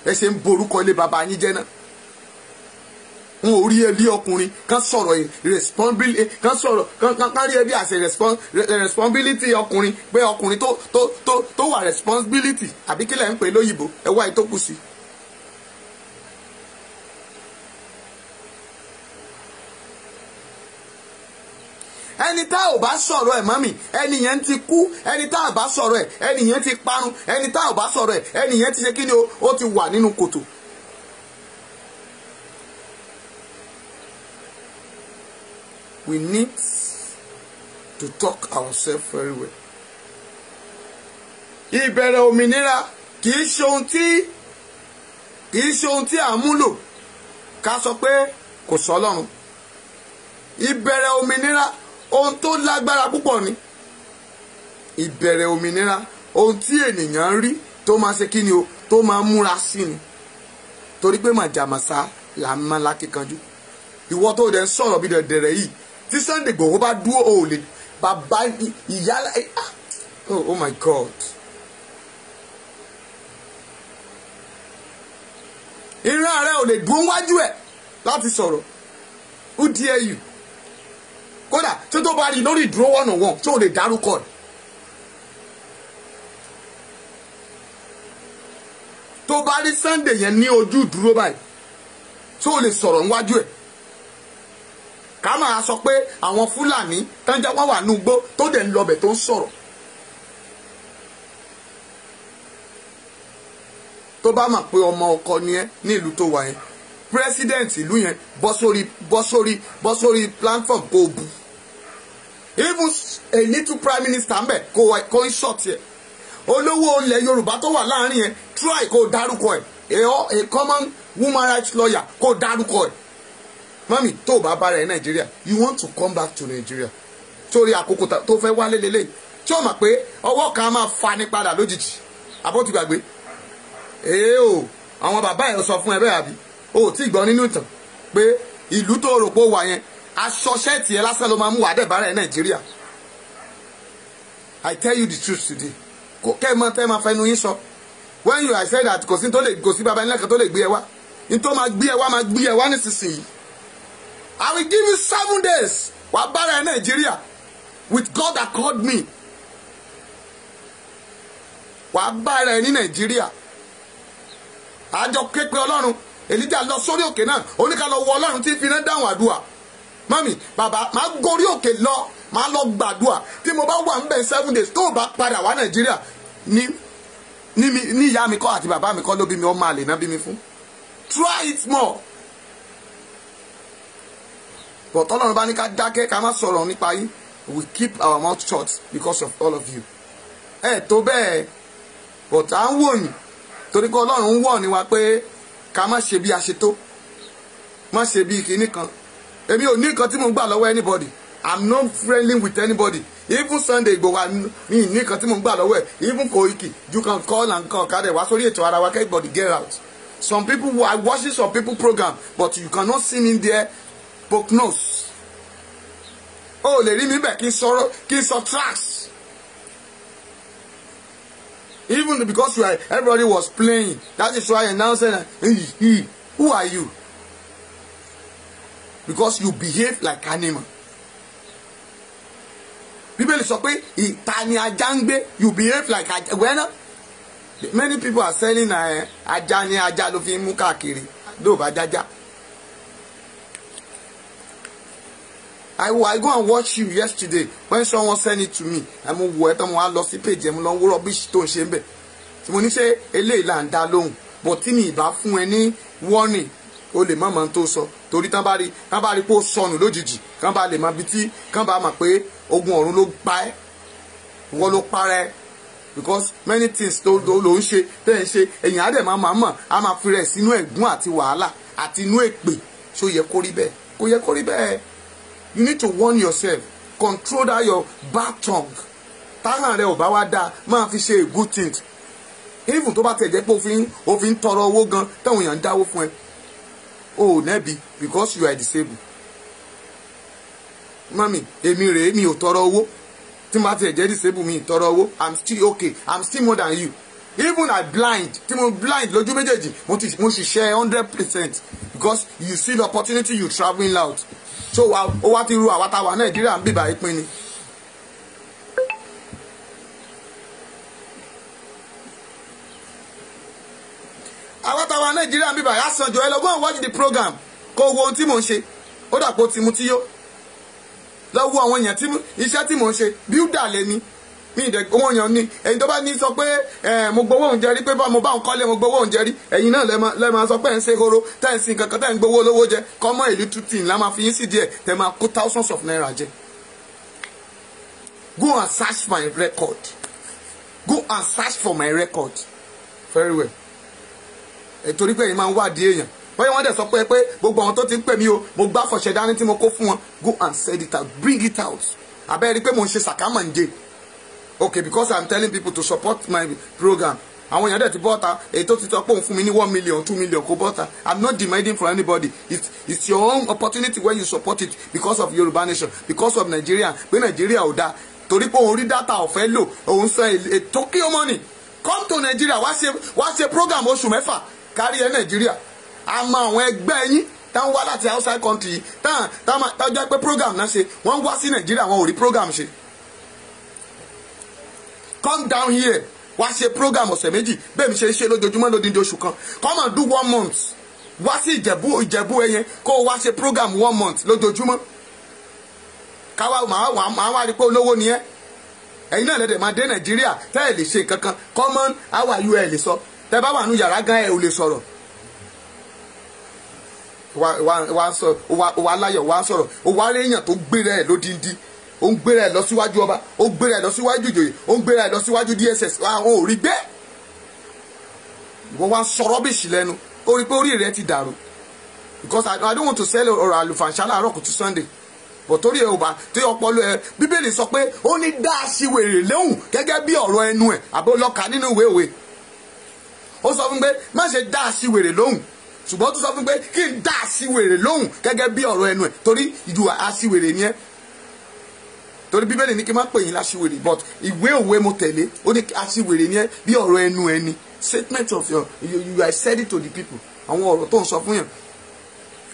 ẹ ṣe ń borúkọ ilé baba yín jẹ́ náà n ò rí ẹbí ọkùnrin kan sọ̀rọ̀ responsibility kan sọ̀rọ̀ kan rí ẹbí as a responsibility ọkùnrin pé ọkùnrin tó wà responsibility àbí kílẹ̀ ń pè lóyìnbó ẹ wá ètò kù sí. ẹni tá ò bá sọ̀rọ̀ ẹ̀ mọ́mì ẹni yẹn ti kú ẹni tá ò bá sọ̀rọ̀ ẹ̀ ẹni yẹn ti parun ẹni tá ò bá sọ̀rọ̀ ẹ̀ ẹni yẹn ti ṣe kí ni ó ti wà nínú kòtò. We need to talk ourselves very well. Ìbẹ̀rẹ̀ òmìnira kì í ṣe ohun tí à ń múlò ká sọ pé kò sọ́lọ́run. Ìbẹ̀rẹ̀ òmìnira ohun tó lágbára púpọ̀ ni. Ìbẹ̀rẹ̀ òmìnira ohun tí ènìyàn rí tó máa ṣe kí ni o tó máa múra sí ni. Torí pé màjàmásá là ń má lákìkanjú. Ìwọ tó dẹ̀ ń sọ̀rọ̀ bí dẹ̀dẹ̀rẹ̀ yìí tí Sunday Igboho bá dúró o lè bàbá ìyá oh my God. ìran rẹ ò lè dúró wájú ẹ láti sọ̀rọ̀ who dare you kódà tí tó bá rí lórí ìdúró wọnà wọn tí ò lè dárúkọ ẹ tó bá rí Sunday yẹn ní ojú ìdúró báyìí tí ò lè sọ̀rọ̀ níwájú ẹ ká máa sọ pé àwọn Fúlàní tánjá wọn wà núgbó tó dẹ̀ ń lọbẹ̀ tó ń sọ̀rọ̀ tó bá mọ̀ pé ọmọ ọkọ ni ẹ́ ní ìlú tó wà yẹn president ìlú yẹn bọ́ sórí platform kó o bu even a little prime minister mbẹ kó ń short yẹ olówó ilẹ̀ Yorùbá tó wà láàrin yẹn try kó o dárúkọ ẹ̀ a common woman rights lawyer kó o dárúkọ ẹ̀ mami tó o bá bára ẹ̀ Nàìjíríà you want to come back to Nigeria torí àkókò tó fẹ́ wálé lélẹ̀ tí o mọ̀ pé ọwọ́ kan máa fa ní padà lójijì àbó ti gbàgbé àwọn bàbá ẹ̀ sọ fún ẹ bẹ́ẹ̀ àbí o ò tí ì gbọ́ nínú ìtàn pé ìlú tó rò pé ó wà yẹn aṣọ ṣẹ́ẹ̀tì ẹ lásán ló máa mú wà dẹ̀ bára ẹ̀ Nàìjíríà I tell you the truth today kẹ́ ẹ mọ tẹ́ ẹ máa fẹnu yín sọ when you I said that kò sí bàbá ẹ̀ lẹ́kàn tó lè gbé ẹ wá ní tó máa gbé ẹ wá nísinsìnyí I will give you 7 days wà bára ẹ̀ Nàìjíríà with God that called me wà bára ẹ̀ ní Nàìjíríà àjọ képe Ọlọ́run Èlíjà lọ sórí òkè náà oníkà lọ wọ Ọlọ́run tí fi iná dáhùn àdúrà mami bàbá máa gorí òkè lọ máa lọ gbàdúrà tí mo bá wà ń bẹ̀ 7 days tó o bá padà wá Nàìjíríà ní ìyá mi kọ́ àti bàbá mi kọ́ ló bí mi ọmọ àlè náà bí mi fún try it more but Ọlọ́run bá ní ká dákẹ́ ká má sọ̀rọ̀ nípa yín we keep our mouth shut because of all of you tó bẹ́ẹ̀ but à ń wò yín torí pé Ọlọ́run ń wọ̀ ní wa pé ká má ṣe bí a ṣe tó má ṣe bí kinní kan èmi ò ní nǹkan tí mo ń gbà lọ́wọ́ anybody I'm not friendly with anybody even Sunday Igboho mi ní nǹkan tí mo ń gbà lọ́wọ́ ẹ̀ even Koiki you can call and call kádẹ̀ wá sórí ètò ara wa everybody get out some people who are watching some people program but you cannot see me there poke nose o lè rí mi bẹ́ẹ̀ kí n sọ tracks. Even because everybody was playing, that is why I now say, who are you? Because you behave like animal. Bíbélì sọ pé ìta ni ajá ń gbé, you behave like ajá. Well, many people are saying ajá ni ajá ló fi mú káàkiri, ló bá jájá. I go and watch you yesterday when someone sent it to me. Mo wo ẹ tán mo wá lọ sí page mo lọ wo rubbish tó ń ṣe ń bẹ̀. Tí mo ní ṣe eléyìí là ń dá lóhùn but tí mi ìbá fún ẹ ní warning o lè má máa tó sọ torí tán bá rí pé ó sọnù lójijì kán bá lè mọ ibi tí kán bá mọ̀ pé ogun ọ̀run ló pa ẹ́ wọ́n ló parẹ́ because many things ló ń ṣe tẹ́ ẹ̀ ń ṣe ẹ̀yìn á dẹ̀ máa mọ̀ á máa fi rẹ̀ sínú ẹ̀gún àti wàhálà àti inú èpè ṣó yẹ kó rí bẹ́ẹ̀ kó yẹ kó rí bẹ́ẹ̀. You need to warn yourself, control that your bad tongue. Táhàn rẹ ò bá wá dáa máa fi ṣe a good thing. Even tó bá tẹ̀ jẹ́ pé òfin tọrọ owó gan táwọn èèyàn ń dáwó fún ẹ. O ò nẹ́bi because you are disabled. Mami, èmi rèé mi ò tọrọ owó. Tí mo bá tẹ̀ jẹ́ disabled mi ì tọrọ owó. I'm still okay. I'm still more than you. Even I blind. Tí mo blind lójú méjèèjì mo sì share 100% because you see the opportunity you traveling out. So ó wá ti ru àwa tá wà Nàìjíríà ń bíbá ìpín ni. Àwa tá wà Nàìjíríà ń bíbá yà sanjọ ẹ lọ go and watch the program kó wo ohun tí mò ń ṣe ó dàpọ̀ tí mo ti yó lọ wo àwọn èèyàn tí iṣẹ́ tí mò ń ṣe builder lẹ́ni mi ìdẹ̀ owó èèyàn ni ẹ̀yin tó bá ní sọ pé mo gbowó oúnjẹ rí pé mo bá ń kọ́lé mo gbowó oúnjẹ rí ẹ̀yin náà lẹ́ máa sọ pé ẹ̀ ń ṣe horo tẹ́ ẹ̀ ń sin kankan tẹ́ ẹ̀ ń gbowó olówó jẹ kọ́mọ́ ìlú tuntun la máa fi yín sí díẹ̀ tẹ́ máa kó thousands of naira jẹ. Go and search my record. Go and search for my record. Very well. Torí pé ẹ̀yin máa ń wádìí èèyàn bóyá wọ́n dẹ̀ sọ pé gbogbo àwọn tó ti ń pè mí o mo gbá fọ̀ṣẹ̀ dání tí mo kó fún wọn go and send it out bring it out abẹ́rẹ́ pé mo ń ṣe sàkámàǹjẹ. Okay, because I'm telling people to support my program. Àwọn èèyàn dẹ̀ ti bọ́ta èyí tó ti sọ pé òun fún mi ní 1 million 2 million kó bọ́ta. I'm not demanding from anybody. It's your own opportunity when you support it because of Yoruba Nation, because of Nigeria. Pé Nigeria ò dáa torí pé òun rí data ọ̀fẹ́ lò òun sọ ètò kí ọmọ nì come to Nigeria wá ṣe program oṣù mẹ́fà kárí ẹ Nigeria. Àmọ́ àwọn ẹgbẹ́ yín táwọn wá láti outside country yìí táwọn jẹ́ pé program náà ṣe wọ́n wá sí Nigeria wọn ò rí program ṣe. Come down here wá ṣe program ọ̀sẹ̀ méjì bẹ́ẹ̀ mi ṣe lójoojúmọ́ lódindi oṣù kan come and do 1 month wá sí ìjẹ̀bú ẹyẹn kó o wá ṣe program 1 month lójoojúmọ́ káwá màá wá rí pé olówó ni ẹ́ ẹ̀yin náà lẹ́dẹ̀ máa dé Nàìjíríà tẹ́ ẹ̀ lè ṣe kankan common how are you ẹ̀ lè sọ tẹ́ bá wà nù yàrá gan ẹ̀ ò lè sọ̀rọ̀ wà láyọ̀ wà sọ̀rọ̀ wà rí èèyàn tó gbéra ẹ̀ lódindi ó ń gbéra ẹ̀ lọ síwájú ọba ó ń gbéra ẹ̀ lọ síwájú ìjòyè ó ń gbéra ẹ̀ lọ síwájú DSS àwọn ò rí gbé wọ́n wá sọ̀rọ̀ bèṣì lẹ́nu ó rí pé orí rẹ̀ ti dàrú because I don't want to sell ọ̀rọ̀ àlùfàǹṣá láàárọ̀ kùtù Sunday but torí ẹ ò bá tí ọpọlọ ẹ Bíbélì sọ pé ó ní dá aṣiwèrè lóhùn gẹ́gẹ́ bí ọ̀rọ̀ ẹnu ẹ̀ àbó lọ́ka nínú ìwé òwe ó sọ fún pé má ṣe dá aṣiwèrè lóhùn ṣùgbọ́n tó sọ fún pé kí n dá aṣiwèrè lóhùn gẹ́gẹ́ bí ọ̀rọ̀ ẹnu ẹ̀ torí ìdù aṣiwèrè ni ẹ́ torí Bíbélì ní kí n má pè yín láṣiwèrè but ìwé òwe mo tẹ̀lé ó ní aṣiwèrè ni ẹ́ bí ọ̀rọ̀ ẹnu ẹ ni statement of you are said it to the people àwọn ọ̀rọ̀ tó ń sọ fún yàn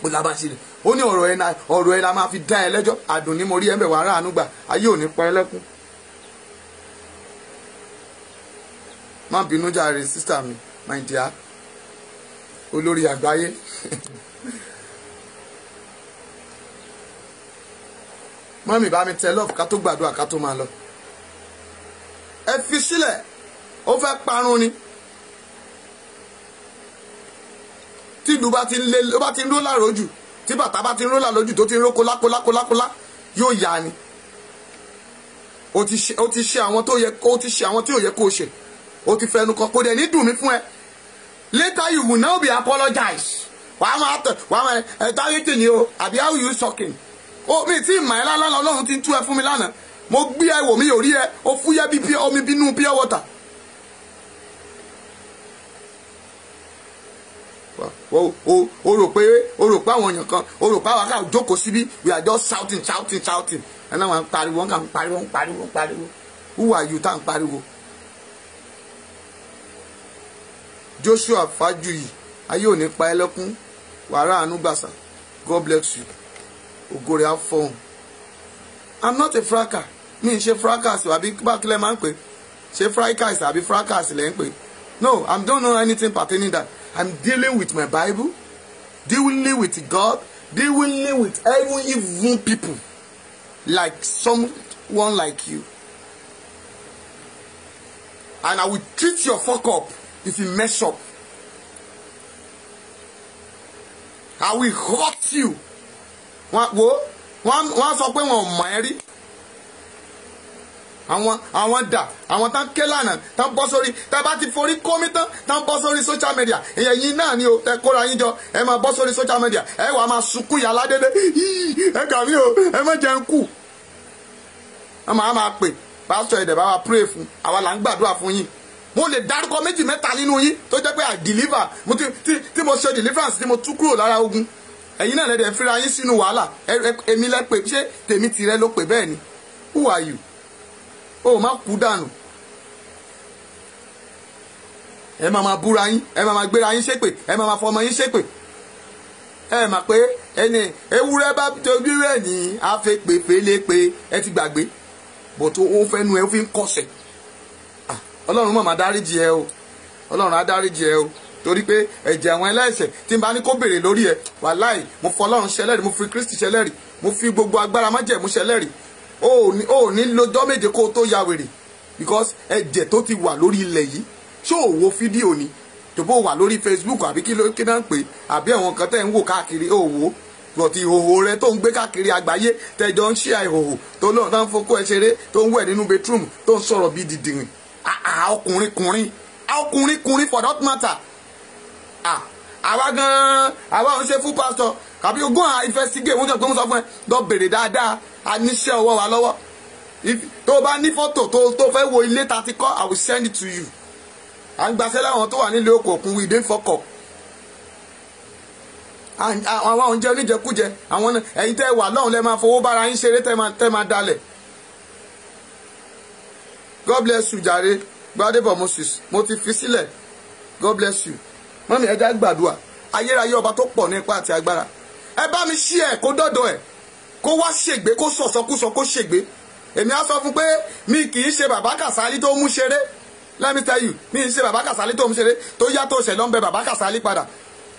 ó lábàṣe rẹ̀ ó ní ọ̀rọ̀ ẹ la máa fi dá ẹ lẹ́jọ́ àdùn ní mo rí ẹ̀mẹ̀ wàá ráàánú gbà ayé ò ní pa ẹ́ lẹ́kún. má bínú jàre sísítà mi my dear olórí àgbáyé mọ́mí bá mi tẹ lọ́ọ̀fù ká tó gbàdúrà ká tó máa lọ ẹ fi sílẹ̀ ó fẹ́ parun ni tí ìlú bá ti ń rólà lójú tí bàtà bá ti ń rólà lójú tó ti ń ró kólákólákólákólá yóò yá ni ó ti ṣe àwọn tó yẹ kó ṣe ó ti fẹnu kọ kó dẹ̀ ní dùn mí fún ẹ later you will now be apologize wàá máa táyé tì ní o àbí how you talking ó mi tí mà ẹ́ lánàá Ọlọ́run ti ń tú ẹ fún mi lánàá mo gbé ẹ wò mí ò rí ẹ ó fúyẹ́ bí omi bínú pure water. o rò pé àwọn èèyàn kan o rò pé àwọn akáwọ jókòó síbí we are just shouting ẹ náà wọn pariwo wọn kà ń pariwo who are you tá ń pariwo. Joshua Fájuyì ayé ò ní pa ẹ́ lẹ́kún wàrà àánú gbàsà God bless you ògo rẹ̀ á fọhùn. I'm not a fracas mi ń ṣe fracas àbí bákílẹ̀ máa ń pè ṣe fracas àbí fracas lẹ́ ń pè no I don't know anything pertaining that. I'm dealing with my Bible, dealing with God, dealing with even people like someone like you. And I will treat your fuck up if you mess up. I will hurt you. Wọ́n sọ pé wọn ò mọ̀ ẹ́ rí. Àwọn dà, àwọn tán ké lánàá, tán bọ́ sórí, tẹ́ bá ti forí kómi tán bọ́ sórí social media. Ẹ̀yin náà ni o, tẹ́ kóra yín jọ, ẹ máa bọ́ sórí social media. Ẹ wà máa sunkún ìyá ládélé. Ẹ kà mí o, ẹ má jẹun kù. Wọ́n máa pè, pásítọ̀ ẹ̀dẹ̀ bá wa pray fún, àwa là ń gbàdúrà fún yín. Mo lè dárúkọ méjì mẹ́ta nínú yín tó jẹ́ pé I deliver, tí mo ṣe deliverance tí mo tú kúrò lára ogun. Ẹ̀yin náà lẹ́dẹ̀ fira yín sínú wàhálà. Èmi lẹ pè, ṣé tèmi tìrẹ ló pè bẹ́ẹ̀ ni? Who are you? Ó má kú dànù. Ẹ máa búra yín, ẹ máa gbéra yín ṣépè, ẹ máa fọmọ yín ṣépè. Ẹ mà pé ẹni ewúrẹ́ bá tóbi rẹ̀ ní afẹ́pè pélépe, ẹ ti gbàgbé. Bọ̀tò ó fẹ́ nu ẹ ó fi ń kọsẹ̀. Ọlọ́run máa dáríjì ẹ o. Ọlọ́run á dáríjì ẹ o. Torí pé ẹ̀jẹ̀ àwọn ẹlẹ́ṣẹ̀ tí n bá ní kó béèrè lórí ẹ, wàláì mo fọ Ọlọ́run ṣẹlẹ́rìí, mo fi Kristi ṣẹlẹ́rìí, mo fi gbogbo agbára májẹ̀mú ṣẹlẹ́rìí. Ó ní lọ́jọ́ méje kó tó ya wèrè because ẹ̀jẹ̀ tó ti wà lórí ilẹ̀ yìí. Ṣé o wo fídíò ni tó bó wà lórí Facebook àbí kí náà ń pè àbí àwọn kan tẹ́ ń wò káàkiri ó wò ó bọ̀tì ìhòhò rẹ tó ń gbé káàkiri àgbáyé tẹ́jọ́ ń ṣe ìhòhò tó lọ́nà tó ń fokó ẹ ṣeré tó ń wẹ̀ nínú bedroom tó ń sọ̀rọ̀ bíi dìdìrìn ọkùnrin for that matter. Àwa gan-an àwa ń ṣe fún pastor kàbí ogún investigate wọ́n jẹ́ pé wọ́n sọ fún ẹ lọ bèrè dáadáa a níṣẹ́ ọwọ́ wa lọ́wọ́. Tó bá ní fọ́tò tó fẹ́ wo ilé ta ti kọ́ I will send it to you. À ń gbaṣẹ́ láwọn tó wà nílé òkùnkùn we dey fọkọ̀. Àwọn oúnjẹ oníjẹkújẹ àwọn ẹ̀yin tẹ́ wà lọ́hùn lẹ́ máa fowó bára yín ṣeré tẹ́ máa dalẹ̀. God bless you jàre Gbadebo Moses mo ti fi sílẹ̀ God bless you. Mọ́mí ẹja gbàdúrà ayérayé ọba tó pọ̀ nípa àti agbára ẹ bá mi ṣí ẹ kó dọ́dọ̀ ẹ kó wá ṣègbé kó sọ̀sọ́kúsọ kó ṣègbé. Èmi á sọ fún pé mi kì í ṣe bàbá Kàsálí tó mú ṣeré. Let me tell you mi kì í ṣe bàbá Kàsálí tó mú ṣeré tó yá tó ṣẹ̀ lọ́n bẹ bàbá Kàsálí padà.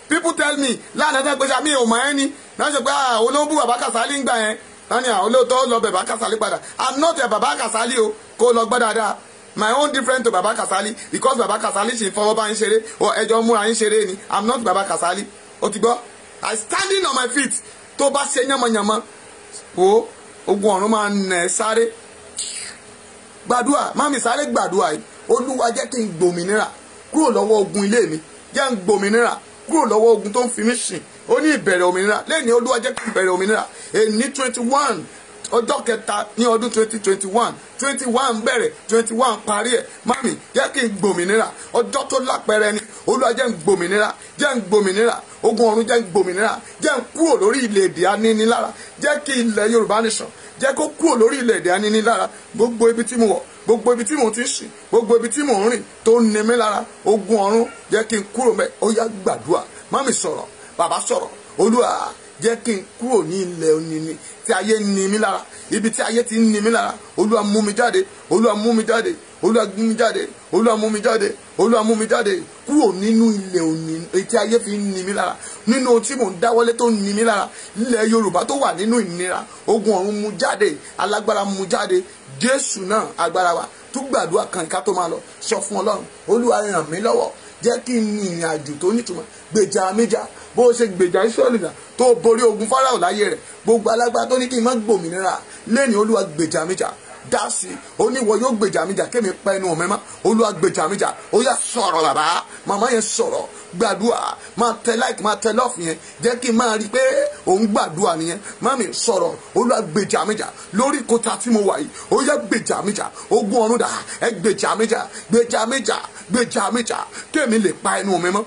People tell me lánàá tẹ́ pé ṣá mi ò mọ̀ ẹ́ ni náà ṣe pé olóńgbò bàbá Kàsálí ń gbà yẹn náà ni olóòótọ́ lọ bẹ bàbá Kàsálí padà. I'm not a bàbá Kàsálí o kó lọ gbọ́ dáadáa. My own different to bàbá Kàsálí because bàbá Kàsálí ṣì ń fọwọ́ bá yín ṣeré or ẹjọ́ múra yín ṣeré ni I'm not bàbá Kàsálí. O ti gbọ́ I standing on my feet tó bá ṣe yánmọ́yánmọ́ o ogun ọ̀run máa nà ẹ́ sáré gbàdúrà mami sáré gbàdúrà yìí Olúwa jẹ́ kí n gbòmìnira kúrò lọ́wọ́ ogun ilé mi jẹ́ n gbòmìnira kúrò lọ́wọ́ ogun tó ń fi mí sìn ó ní ìbẹ̀rẹ̀ òmìnira lẹ́yìn Olúwa jẹ́ kí n bẹ̀rẹ̀ òmìnira èní 21 ọjọ́ kẹta ní ọdún 2021 bẹ̀rẹ̀ 21 parí ẹ̀ mami jẹ́ kí n gbòmìnira ọjọ́ tó lápẹẹrẹ ni Olúwa jẹ́ n gbòmìnira jẹ́ n gbòmìnira ogun ọ̀run jẹ́ n gbòmìnira jẹ́ n kúrò lórí ilẹ̀-èdè anínilára jẹ́ kí ilẹ̀ Yorùbá nation jẹ́ kó kúrò lórí ilẹ̀-èdè anínilára gbogbo ibi tí mo wọ̀ gbogbo ibi tí mo ti ń sìn gbogbo ibi tí mo ń rìn tó ń ní mi lára ogun ọ̀run jẹ́ kí n kúrò mẹ́ ó yá gbàdúrà mami sọ̀rọ̀ bàbá sọ̀rọ̀ Olúwa jẹ́ kí n kúrò ní ilẹ̀ oníní tí ayé ń ní mi lára ibi tí ayé ti ń ní mi lára Olúwa mú mi jáde Olúwa mú mi jáde Olúwa mú mi jáde Olúwa mú mi jáde Olúwa mú mi jáde kúrò nínú ilẹ̀ oníní tí ayé fi ń ní mi lára nínú ohun tí mò ń dáwọ́lé tó ń ní mi lára ilẹ̀ Yorùbá tó wà nínú ìnira ogun ọ̀run mú jáde alágbára mú jáde Jésù náà agbára wa tún gbàdúrà kan ká tó máa lọ sọ fún Ọlọ́run Olúwa ràn mí lọ́wọ́ jẹ́ kí n ní ìrìn àjò tó nítumọ̀ gbèjà méjà bó ṣe gbèjà Ísírẹ́lì náà tó borí ogun Fáráò láyé rẹ̀ gbogbo alágbára tó ní kí n má gbòmìnira lẹ́ni Olúwa gbèjà méjà dá sí i ó ní ìwọ yóò gbèjà méjà kémi pa ẹnu ọ̀mẹ́má Olúwa gbèjà méjà ó yá sọ̀rọ̀ bàbá màmá yẹn sọ̀rọ̀ gbàdúrà máa tẹ like máa tẹ love yẹn jẹ́ kí n máa rí i pé òun gbàdúrà nìyẹn mami sọ̀rọ̀ Olúwa gbèjà méjà lórí kòtà tí mo wà yìí ó yá gbèjà méjà ogun ọ̀run dà ẹ gbèjà méjà gbèjà méjà gbèjà méjà kémi lè pa ẹnu ọ̀mẹ́má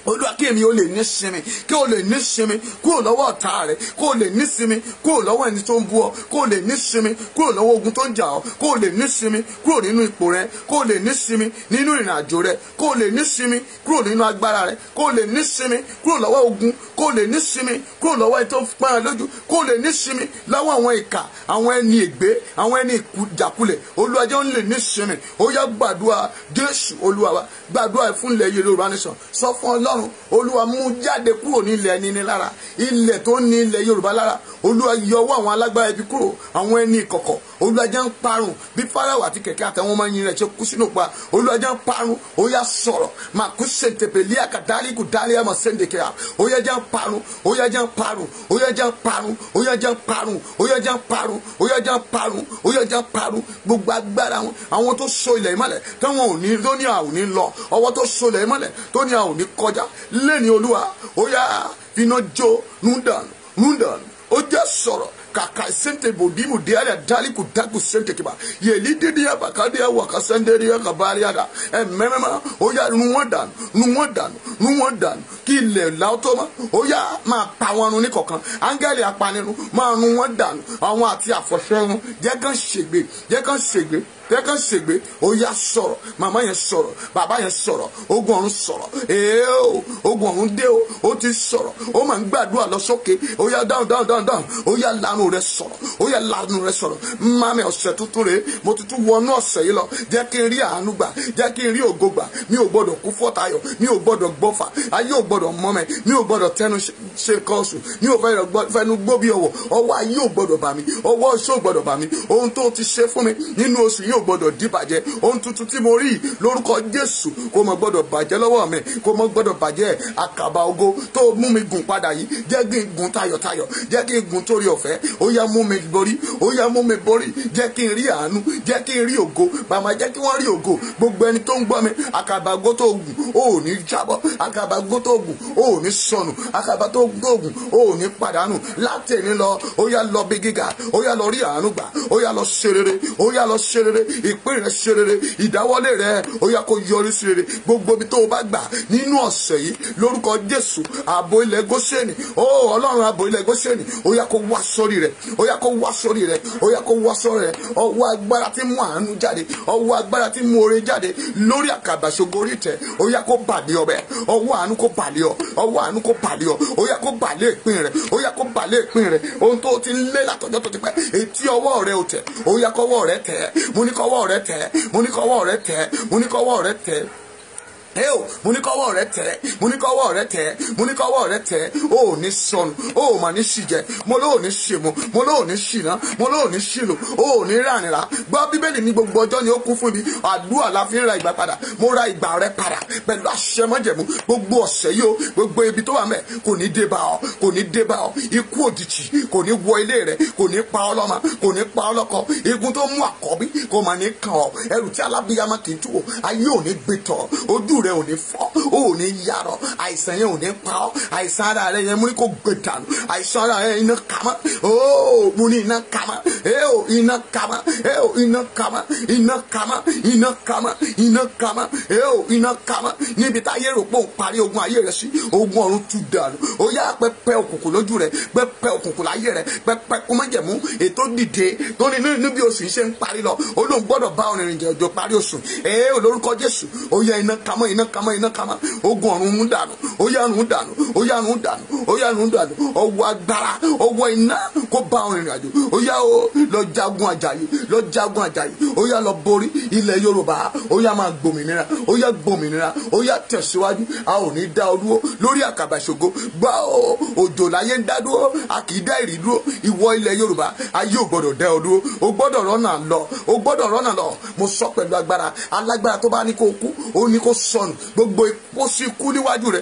Olúwa kí èmi ó lè ní sinmi kí o lè ní sinmi kúrò lọ́wọ́ ọ̀tá rẹ̀ kó o lè ní sinmi kúrò lọ́wọ́ ẹni tó ń bú ọ kó o lè ní sinmi kúrò lọ́wọ́ ogun tó ń jà ọ́ kó o lè ní sinmi kúrò nínú ipò rẹ kó o lè ní sinmi nínú ìrìn àjò rẹ kó o lè ní sinmi kúrò nínú agbára rẹ kó o lè ní sinmi kúrò lọ́wọ́ ogun kó o lè ní sinmi kúrò lọ́wọ́ ẹni tó ń pọ́n ẹ lójú kó o lè ní sinmi lọ́wọ́ àwọn ìkà àwọn ẹni ègbé àwọn ẹni ìjàkulẹ̀ Olúwa jẹ́ ó lè ní sinmi ó yá gbàdúrà Jésù Olúwa wa gbàdúrà fún ilẹ̀ Yorùbá nation sọ fún Ọlọ́run Olúwa mú jáde kúrò ní ilẹ̀ ẹni lára ilẹ̀ tó ní ilẹ̀ Yorùbá lára Olúwa yọwọ́ àwọn alágbára ibi kúrò àwọn ẹni ìkọ̀kọ̀ Olúwa jẹ́ ń parun bí Fáráò àti kẹ̀kẹ́ àtàwọn ọmọ yìí rẹ̀ ṣe kú sínú pa. Olúwa jẹ́ ń parun. Ó yá sọ̀rọ̀ máa kú sèǹtẹ̀pẹ̀lì àkàdálì kù dálé àmọ̀ sẹ́ǹdẹ̀kẹ́ à. Ó yá jẹ́ ń parun. Ó yá jẹ́ ń parun. Ó yá jẹ́ ń parun. Ó yá jẹ́ ń parun. Ó yá jẹ́ ń parun. Ó yá jẹ́ ń parun. Ó yá jẹ́ ń parun. Gbogbo agbára wọn àwọn tó so ilẹ̀ ìmọ̀lẹ̀ táwọn ò ní tó ní à ò ní lọ ọwọ́ tó so ilẹ̀ ìmọ̀lẹ̀ tó ní à ò ní kọjá lẹ́ni Olúwa ó yá finá jó nùdàn ó jẹ́ sọ̀rọ̀ kaka sente bodimu diala dali kutaku sente kiba yeli didi ya bakadi ya wakasenderi ya kabari ya memema oya nuwadan kí ilẹ̀ láótọ́mọ́ oya máa pa wọn run ní kọ̀ọ̀kan áńgẹ́lì apanirun máa run wọn dànù àwọn àti àfọ̀ṣẹ́run jẹ́ kán ṣègbè ó yá sọ̀rọ̀ màmá yẹn sọ̀rọ̀ bàbá yẹn sọ̀rọ̀ ogun ọ̀run sọ̀rọ̀ ogun ọ̀run dé ó ti sọ̀rọ̀ ó máa ń gbàdúrà lọ sókè ó yá dáhùn ó yá lanu rẹ sọ̀rọ̀ mami ọ̀sẹ̀ tuntun rẹ̀ mo tuntun wọnú ọ̀sẹ̀ yìí lọ jẹ́ kí n rí àánú gbà jẹ́ kí n rí ògo gbà mi ò gbọ́dọ̀ kú fọ́tayọ̀ mi ò gbọ́dọ̀ gbọ́fà ayé ò gbọ́dọ̀ mọ́mẹ́ mi ò gbọ́dọ̀ tẹnu ṣe kọ́ọ̀sù mi ò fẹ́nu gbó bí ọwọ́ ayé ò gbọ́dọ̀ bà mí ọwọ́ ọ̀ṣọ́ ò gbọ́dọ̀ bà mí ohun tó ti ṣe fún mi nínú oṣù yìí ò gbọ́dọ̀ dìbàjẹ́ ohun tuntun tí mo rí lórúkọ Jésù kò mọ gbọ́dọ̀ bàjẹ́ lọ́wọ́ mi kò mọ gbọ́dọ̀ bàjẹ́ àkàbà ògo tó mú mi gùn padà yìí jẹ́ kí n gùn tayọ̀tayọ̀ jẹ́ kí n gùn torí ọ̀fẹ́ ó yá mú mi borí jẹ́ kí n rí àánú jẹ́ kí n rí ògo bàmá jẹ́ kí wọ́n rí ògo gbogbo ẹni tó ń gbọ́ mi àkàbà ògo tó gùn ó ní jábọ́ àkàbà ògo tó gùn ó ní sọnù àkàbà tó gùn ó ní pàdánù láti ẹni lọ ó yá lọ bí gíga ó yá lọ rí àánú gbà ó yá lọ ṣe rere ìpín rẹ ṣe rere ìdáwọ́lé rẹ ó yá kó yọrí sí rere gbogbo ibi tó o bá gbà nínú ọ̀sẹ̀ yìí lórúkọ Jésù ààbò ilẹ̀ Góṣẹ́nì Ọlọ́run ààbò ilẹ̀ Góṣẹ́nì ó yá kó wá sórí rẹ ó yá kó wá sórí rẹ ọwọ́ agbára tí mú àánú jáde ọwọ́ agbára tí mú oore jáde lórí àkàbà ṣògo orí tẹ ó yá kó bàlẹ́ ọbẹ̀ ọwọ́ àánú kó bàlẹ́ ọ ó yá kó bàlẹ́ ìpín rẹ ó yá kó bàlẹ́ ìpín rẹ ohun tó ti ń lé látọjọ́ tó ti pẹ́ etí ọwọ́ rẹ ò tẹ̀ ó yá kọ́wọ́ rẹ tẹ̀ mo ní kọ́wọ́ rẹ tẹ̀ mo ní kọ́wọ́ rẹ tẹ̀ mo ní kọ́wọ́ rẹ tẹ̀ mo ní kọ́wọ́ rẹ tẹ̀ ó ní sọnù ó mà ní ṣìjẹ mo lóò ní ṣèmọ mo lóò ní ṣìnà mo lóò ní ṣìlò ó ní rànìrà gbọ́ Bíbélì ní gbogbo ọjọ́ ni ó kún fún mi àdúrà la fi ń ra ìgbà padà mo ra ìgbà rẹ padà pẹ̀lú àṣẹ májẹ̀mú gbogbo ọ̀sẹ̀ yìí o gbogbo ibi tó wà mẹ́ kò ní dé bá ọ ikú òjijì kò ní wọ ilé rẹ kò ní pa ọ́ lọ́mọ kò ní pa ọ́ lọ́kọ igun tó mú àkọ́bí kò mà ní kàn ọ́ ẹrù tí alábíyamọ kì í tú o ayé ò ní gbé tọ̀ ojú rẹ ò ní fọ́ ò ní yarọ àìsàn yẹn ò ní pa ọ́ àìsàn ara rẹ yẹn mú ní kò gbé dànù àìsàn ara rẹ iná kàmá mo ní iná kàmá iná kàmá iná kàmá iná kàmá iná kàmá iná kàmá iná kàmá níbi tá ayé rò pé òun parí ogun ayé rẹ sí ogun ọ̀run tú dànù ó yá pẹpẹ òkùnkùn lójú rẹ pẹpẹ òkùnkùn láyé rẹ pẹpẹ kó má jẹ̀mú ètò dìde tó ní níbi oṣù yìí ṣe ń parí lọ ó lóun gbọ́dọ̀ bá ọ̀rìn ìrìnjẹ ọjọ́ parí oṣù olórúkọ Jésù ó yá iná kàmá iná kàmá iná kàmá ogun ọ̀run ń dànù ó yá run dànù ó yá run dànù ó yá run dànù ọwọ́ agbára ọwọ́ iná kó bá ọ̀rìn ìrìnàjò ó yá lọ jagun àjàyè ó yá lọ borí ilẹ̀ Yorùbá ó yá máa gbòmìnira ó yá tẹ̀síwájú a ò ní dá ọ dúró lórí àkàbà ṣògo gbá òjò láyé ń dá dúró a kì í dá ìrì dúró ìwọ ilẹ̀ Yorùbá ayé ò gbọ́dọ̀ dá ọ dúró o gbọ́dọ̀ rọ́nà lọ mo sọ pẹ̀lú agbára alágbára tó bá ní kó kú ó ní kó sọnù gbogbo ipò sí kú níwájú rẹ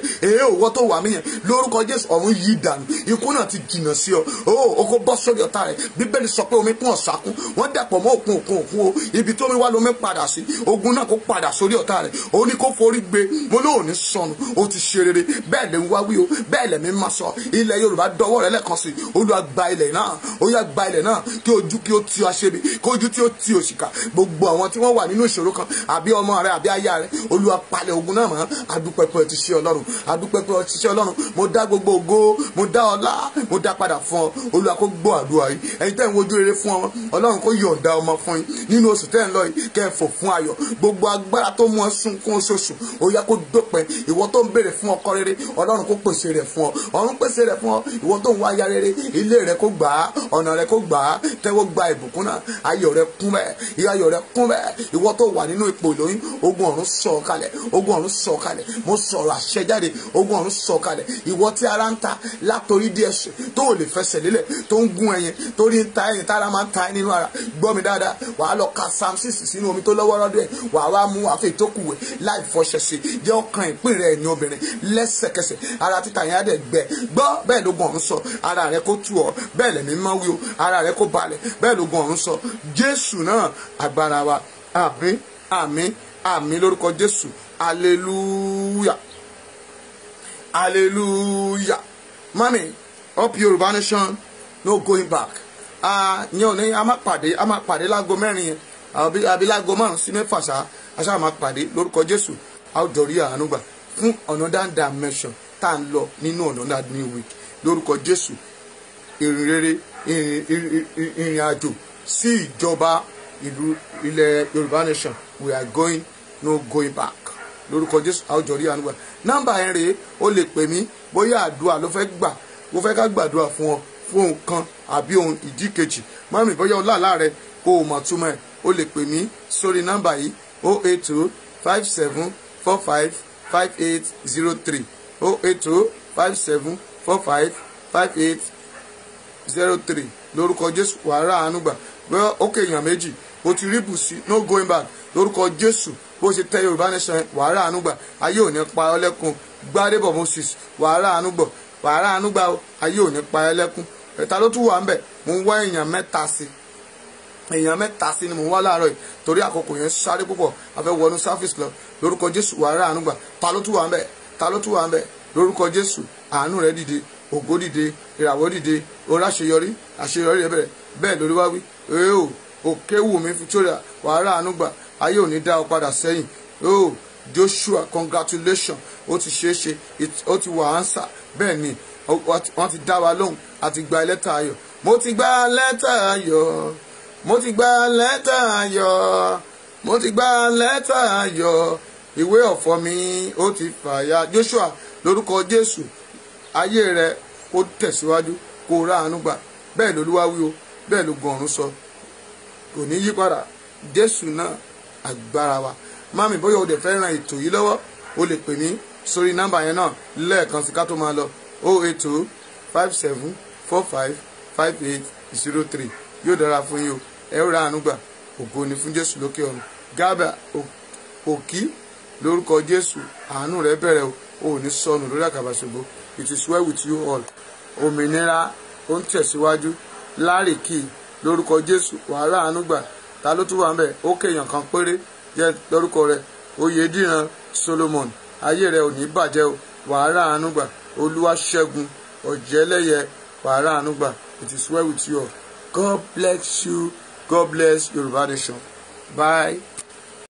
òwò tó wà mí yẹn lórúkọ Jésù ọ̀run yí dànù ikú náà ti jìnnà sí ọ o kò bọ́ sórí ọ̀tá rẹ Bíbélì sọ pé omi kún ọ̀sákún wọ́n dàpọ̀ mọ́ òkun o ibi tó mi wá lómi padà sí ogun náà kó padà sórí ọ̀tá rẹ ó ní kó forí gbé mo lóò ní sọnù ó ti ṣe rere bẹ́ẹ̀ lè ń wá wí o bẹ́ẹ̀ lẹ̀ mi máa sọ ilẹ̀ Yorùbá dọwọ́ rẹ lẹ́ẹ̀kan sí Olúwa gba ilẹ̀ náà ó yá gba ilẹ̀ náà kí ojú kí ó ti aṣebi kí ojú tí ó ti òṣìkà gbogbo àwọn tí wọ́n wà nínú ìṣòro kan àbí ọmọ rẹ àbí aya rẹ Olúwa palẹ̀ ogun náà mọ́ adúpẹ́pẹ́ ti ṣe Ọlọ́run adúpẹ́pẹ́ ti ṣe Ọlọ́run mo dá gbogbo ògo mo dá ọlá mo dá padà fún ọ Olúwa kó gbọ́ àdúrà yìí ẹ̀yin tẹ́ ń wojú rere fún ọ Ọlọ́run kó yọ̀ǹda ọmọ fún yín nínú oṣù tẹ́ ń lọ yìí kẹ́ ẹ fò fún ayọ̀ gbogbo agbára tó mú ọ sunkún oṣooṣù ó yá kó dópin ìwọ tó ń béèrè fún ọkọ rere Ọlọ́run kó pèsè rẹ̀ fún ọ ọ̀run pèsè rẹ̀ fún ọ ìwọ tó ń wá aya rere ilé rẹ̀ kó gbà á ọ̀nà rẹ̀ kó gbà á tẹ́wọ́ gba ìbùkún náà ayọ̀ rẹ̀ kún bẹ́ẹ̀ ìyá ayọ̀ rẹ̀ kún bẹ́ẹ̀ ìwọ tó wà nínú ipò ìlóyún ogun ọ̀run sọ̀ kalẹ̀ ogun ọ̀run sọ̀kalẹ̀, mo sọ̀rọ̀ àṣẹ jáde, ogun ọ̀run sọ̀kalẹ̀. Ìwọ tí ara ń ta látorí dé ẹsẹ̀ tó ò lè fẹsẹ̀ lélẹ̀, tó ń gún ẹyin, torí ń ta ẹyin tára máa ń ta ẹ nínú ara, gbọ́ mi dáadáa, wàá lọ ka Psalm 6 sínú omi tó lọ́wọ́rọ́dọ̀ ẹ̀, wàá wá mú àfẹ́ ìtókù wẹ̀ láì fọṣẹ sí, jẹ́ ọkàn ìpín rẹ̀ ní obìnrin lẹ́sẹ̀kẹsẹ̀, ara títa yẹn á dẹ̀ gbẹ. Gbọ́ bẹ́ẹ̀ lógun ọ̀run sọ, ara rẹ kó tù ọ́, bẹ́ẹ̀ lẹ̀mí máa wí o, ara rẹ kó balẹ̀, bẹ́ẹ̀ lógun ọ̀run sọ. Jésù náà agbára wa. Àmín, àmín, àmín lórúkọ Jésù. Hallelujah, hallelujah. Mami, up Yorùbá Nation, no going back. Ní òní a máa pàdé láago mẹ́rin yẹn, àbí láago 5 sí 6 ṣá, a ṣáà máa pàdé lórúkọ Jésù. A ó jọrí àánú gbà fún another dimension tá à ń lọ nínú another new week lórúkọ Jésù. Ìrìn rere, ìrìn àjò sí ìjọba ìlú ilẹ̀ Yorùbá Nation, we are going, no going back lórúkọ Jésù. A ó jọrí àánú gbà. Nọ́mbà yẹn rèé, o lè pè mí bóyá àdúrà ló fẹ́ gbà, mo fẹ́ ká gbàdúrà fún ọ fún ohun kan àbí ohun ìdí kejì. Mami, bóyá ọlá rẹ kó o mọ̀ túmọ̀ ẹ̀, o lè pè mí sórí nọ́mbà yìí 08257455803 08257455803 lórúkọ Jésù. Wàrà àánú gbà. Bóyá ó kéèyàn méjì o ti rí bùsí, no going back lórúkọ Jésù. Bó ṣe tẹ Yorùbá Nation, wàrà àánú gbà. Ayé ò ní pa ọ́ lẹ́kùn. Gbádébọ̀ Moses, wàrà àánú gbà. Wàrà àánú gbà o, ayé ò ní pa ẹ́ lẹ́kùn. Ẹ̀ta ló tún wà ń bẹ̀, mo ń wá èèyàn mẹ́ta sí ni mo ń wá láàárọ̀ yìí torí àkókò yẹn sáré púpọ̀, a fẹ́ wọnú service lọ lórúkọ Jésù. Wàrà àánú gbà. Ta ló tún wà ń bẹ̀, ta ló tún wà ń bẹ̀ lórúkọ Jésù. Àánú rẹ dìde, ògo dìde, ìràwọ̀ dìde, orí àṣeyọrí rẹ bẹ̀rẹ̀. Bẹ́ẹ̀ lórí wá wí, òkè wù mí Victoria, wàrà àánú gbà. Ayé ò ní dá ọ padà sẹ́yìn. Joshua, congratulations, ó ti ṣeé ṣe, ó ti wà ánsà. Bẹ́ẹ̀ ni wọ́n ti dá wa lóhùn, àti gba lẹ́tà ayọ̀. Mo ti gba lẹ́tà ayọ̀, mo ti gba lẹ́tà ayọ̀, mo ti gba lẹ́tà ayọ̀, ìwé ọ̀fọ̀ mi ó ti fàya. Joshua, lórúkọ Jésù, ayé rẹ kó tẹ̀síwájú, kó rà àánú gbà. Bẹ́ẹ̀ lolúwa wí o, bẹ́ẹ̀ ló gan ọ̀run sọ, kò ní yí padà. Jésù náà agbára wa. Mami, bóyá o dẹ̀ fẹ́ ran ètò yìí lọ́wọ́, o lè pè mí sórí nọ́mbà yẹn náà lẹ́ẹ̀kan sí ká tó máa lọ 08257455803. Yóò dára fún yín o, ẹ ó ra àánú gbà. Ògo ni fún Jésù lókè ọ̀run. Gábà òkí lórúkọ Jésù, àánú rẹ bẹ̀rẹ̀ o, ò ní sọnù lórí àkàbà ṣògo. It is well with you all. Òmìnira ó ń tẹ̀síwájú. Lárìkì lórúkọ Jésù, wàhálà àánú gbà. Ta ló tún wà ń bẹ̀? Ó kéèyàn kan péré jẹ́ lórúkọ rẹ̀, Oyèdìran Solomon. Ayé rẹ̀ ò ní bàjẹ́ o, wàhálà àánú gbà. Olúwaṣẹ́gun Ọ̀jẹ́lẹ́yẹ, wàhálà àánú gbà. It is well with you all. God bless you. God bless Yorùbá Nation. Bye.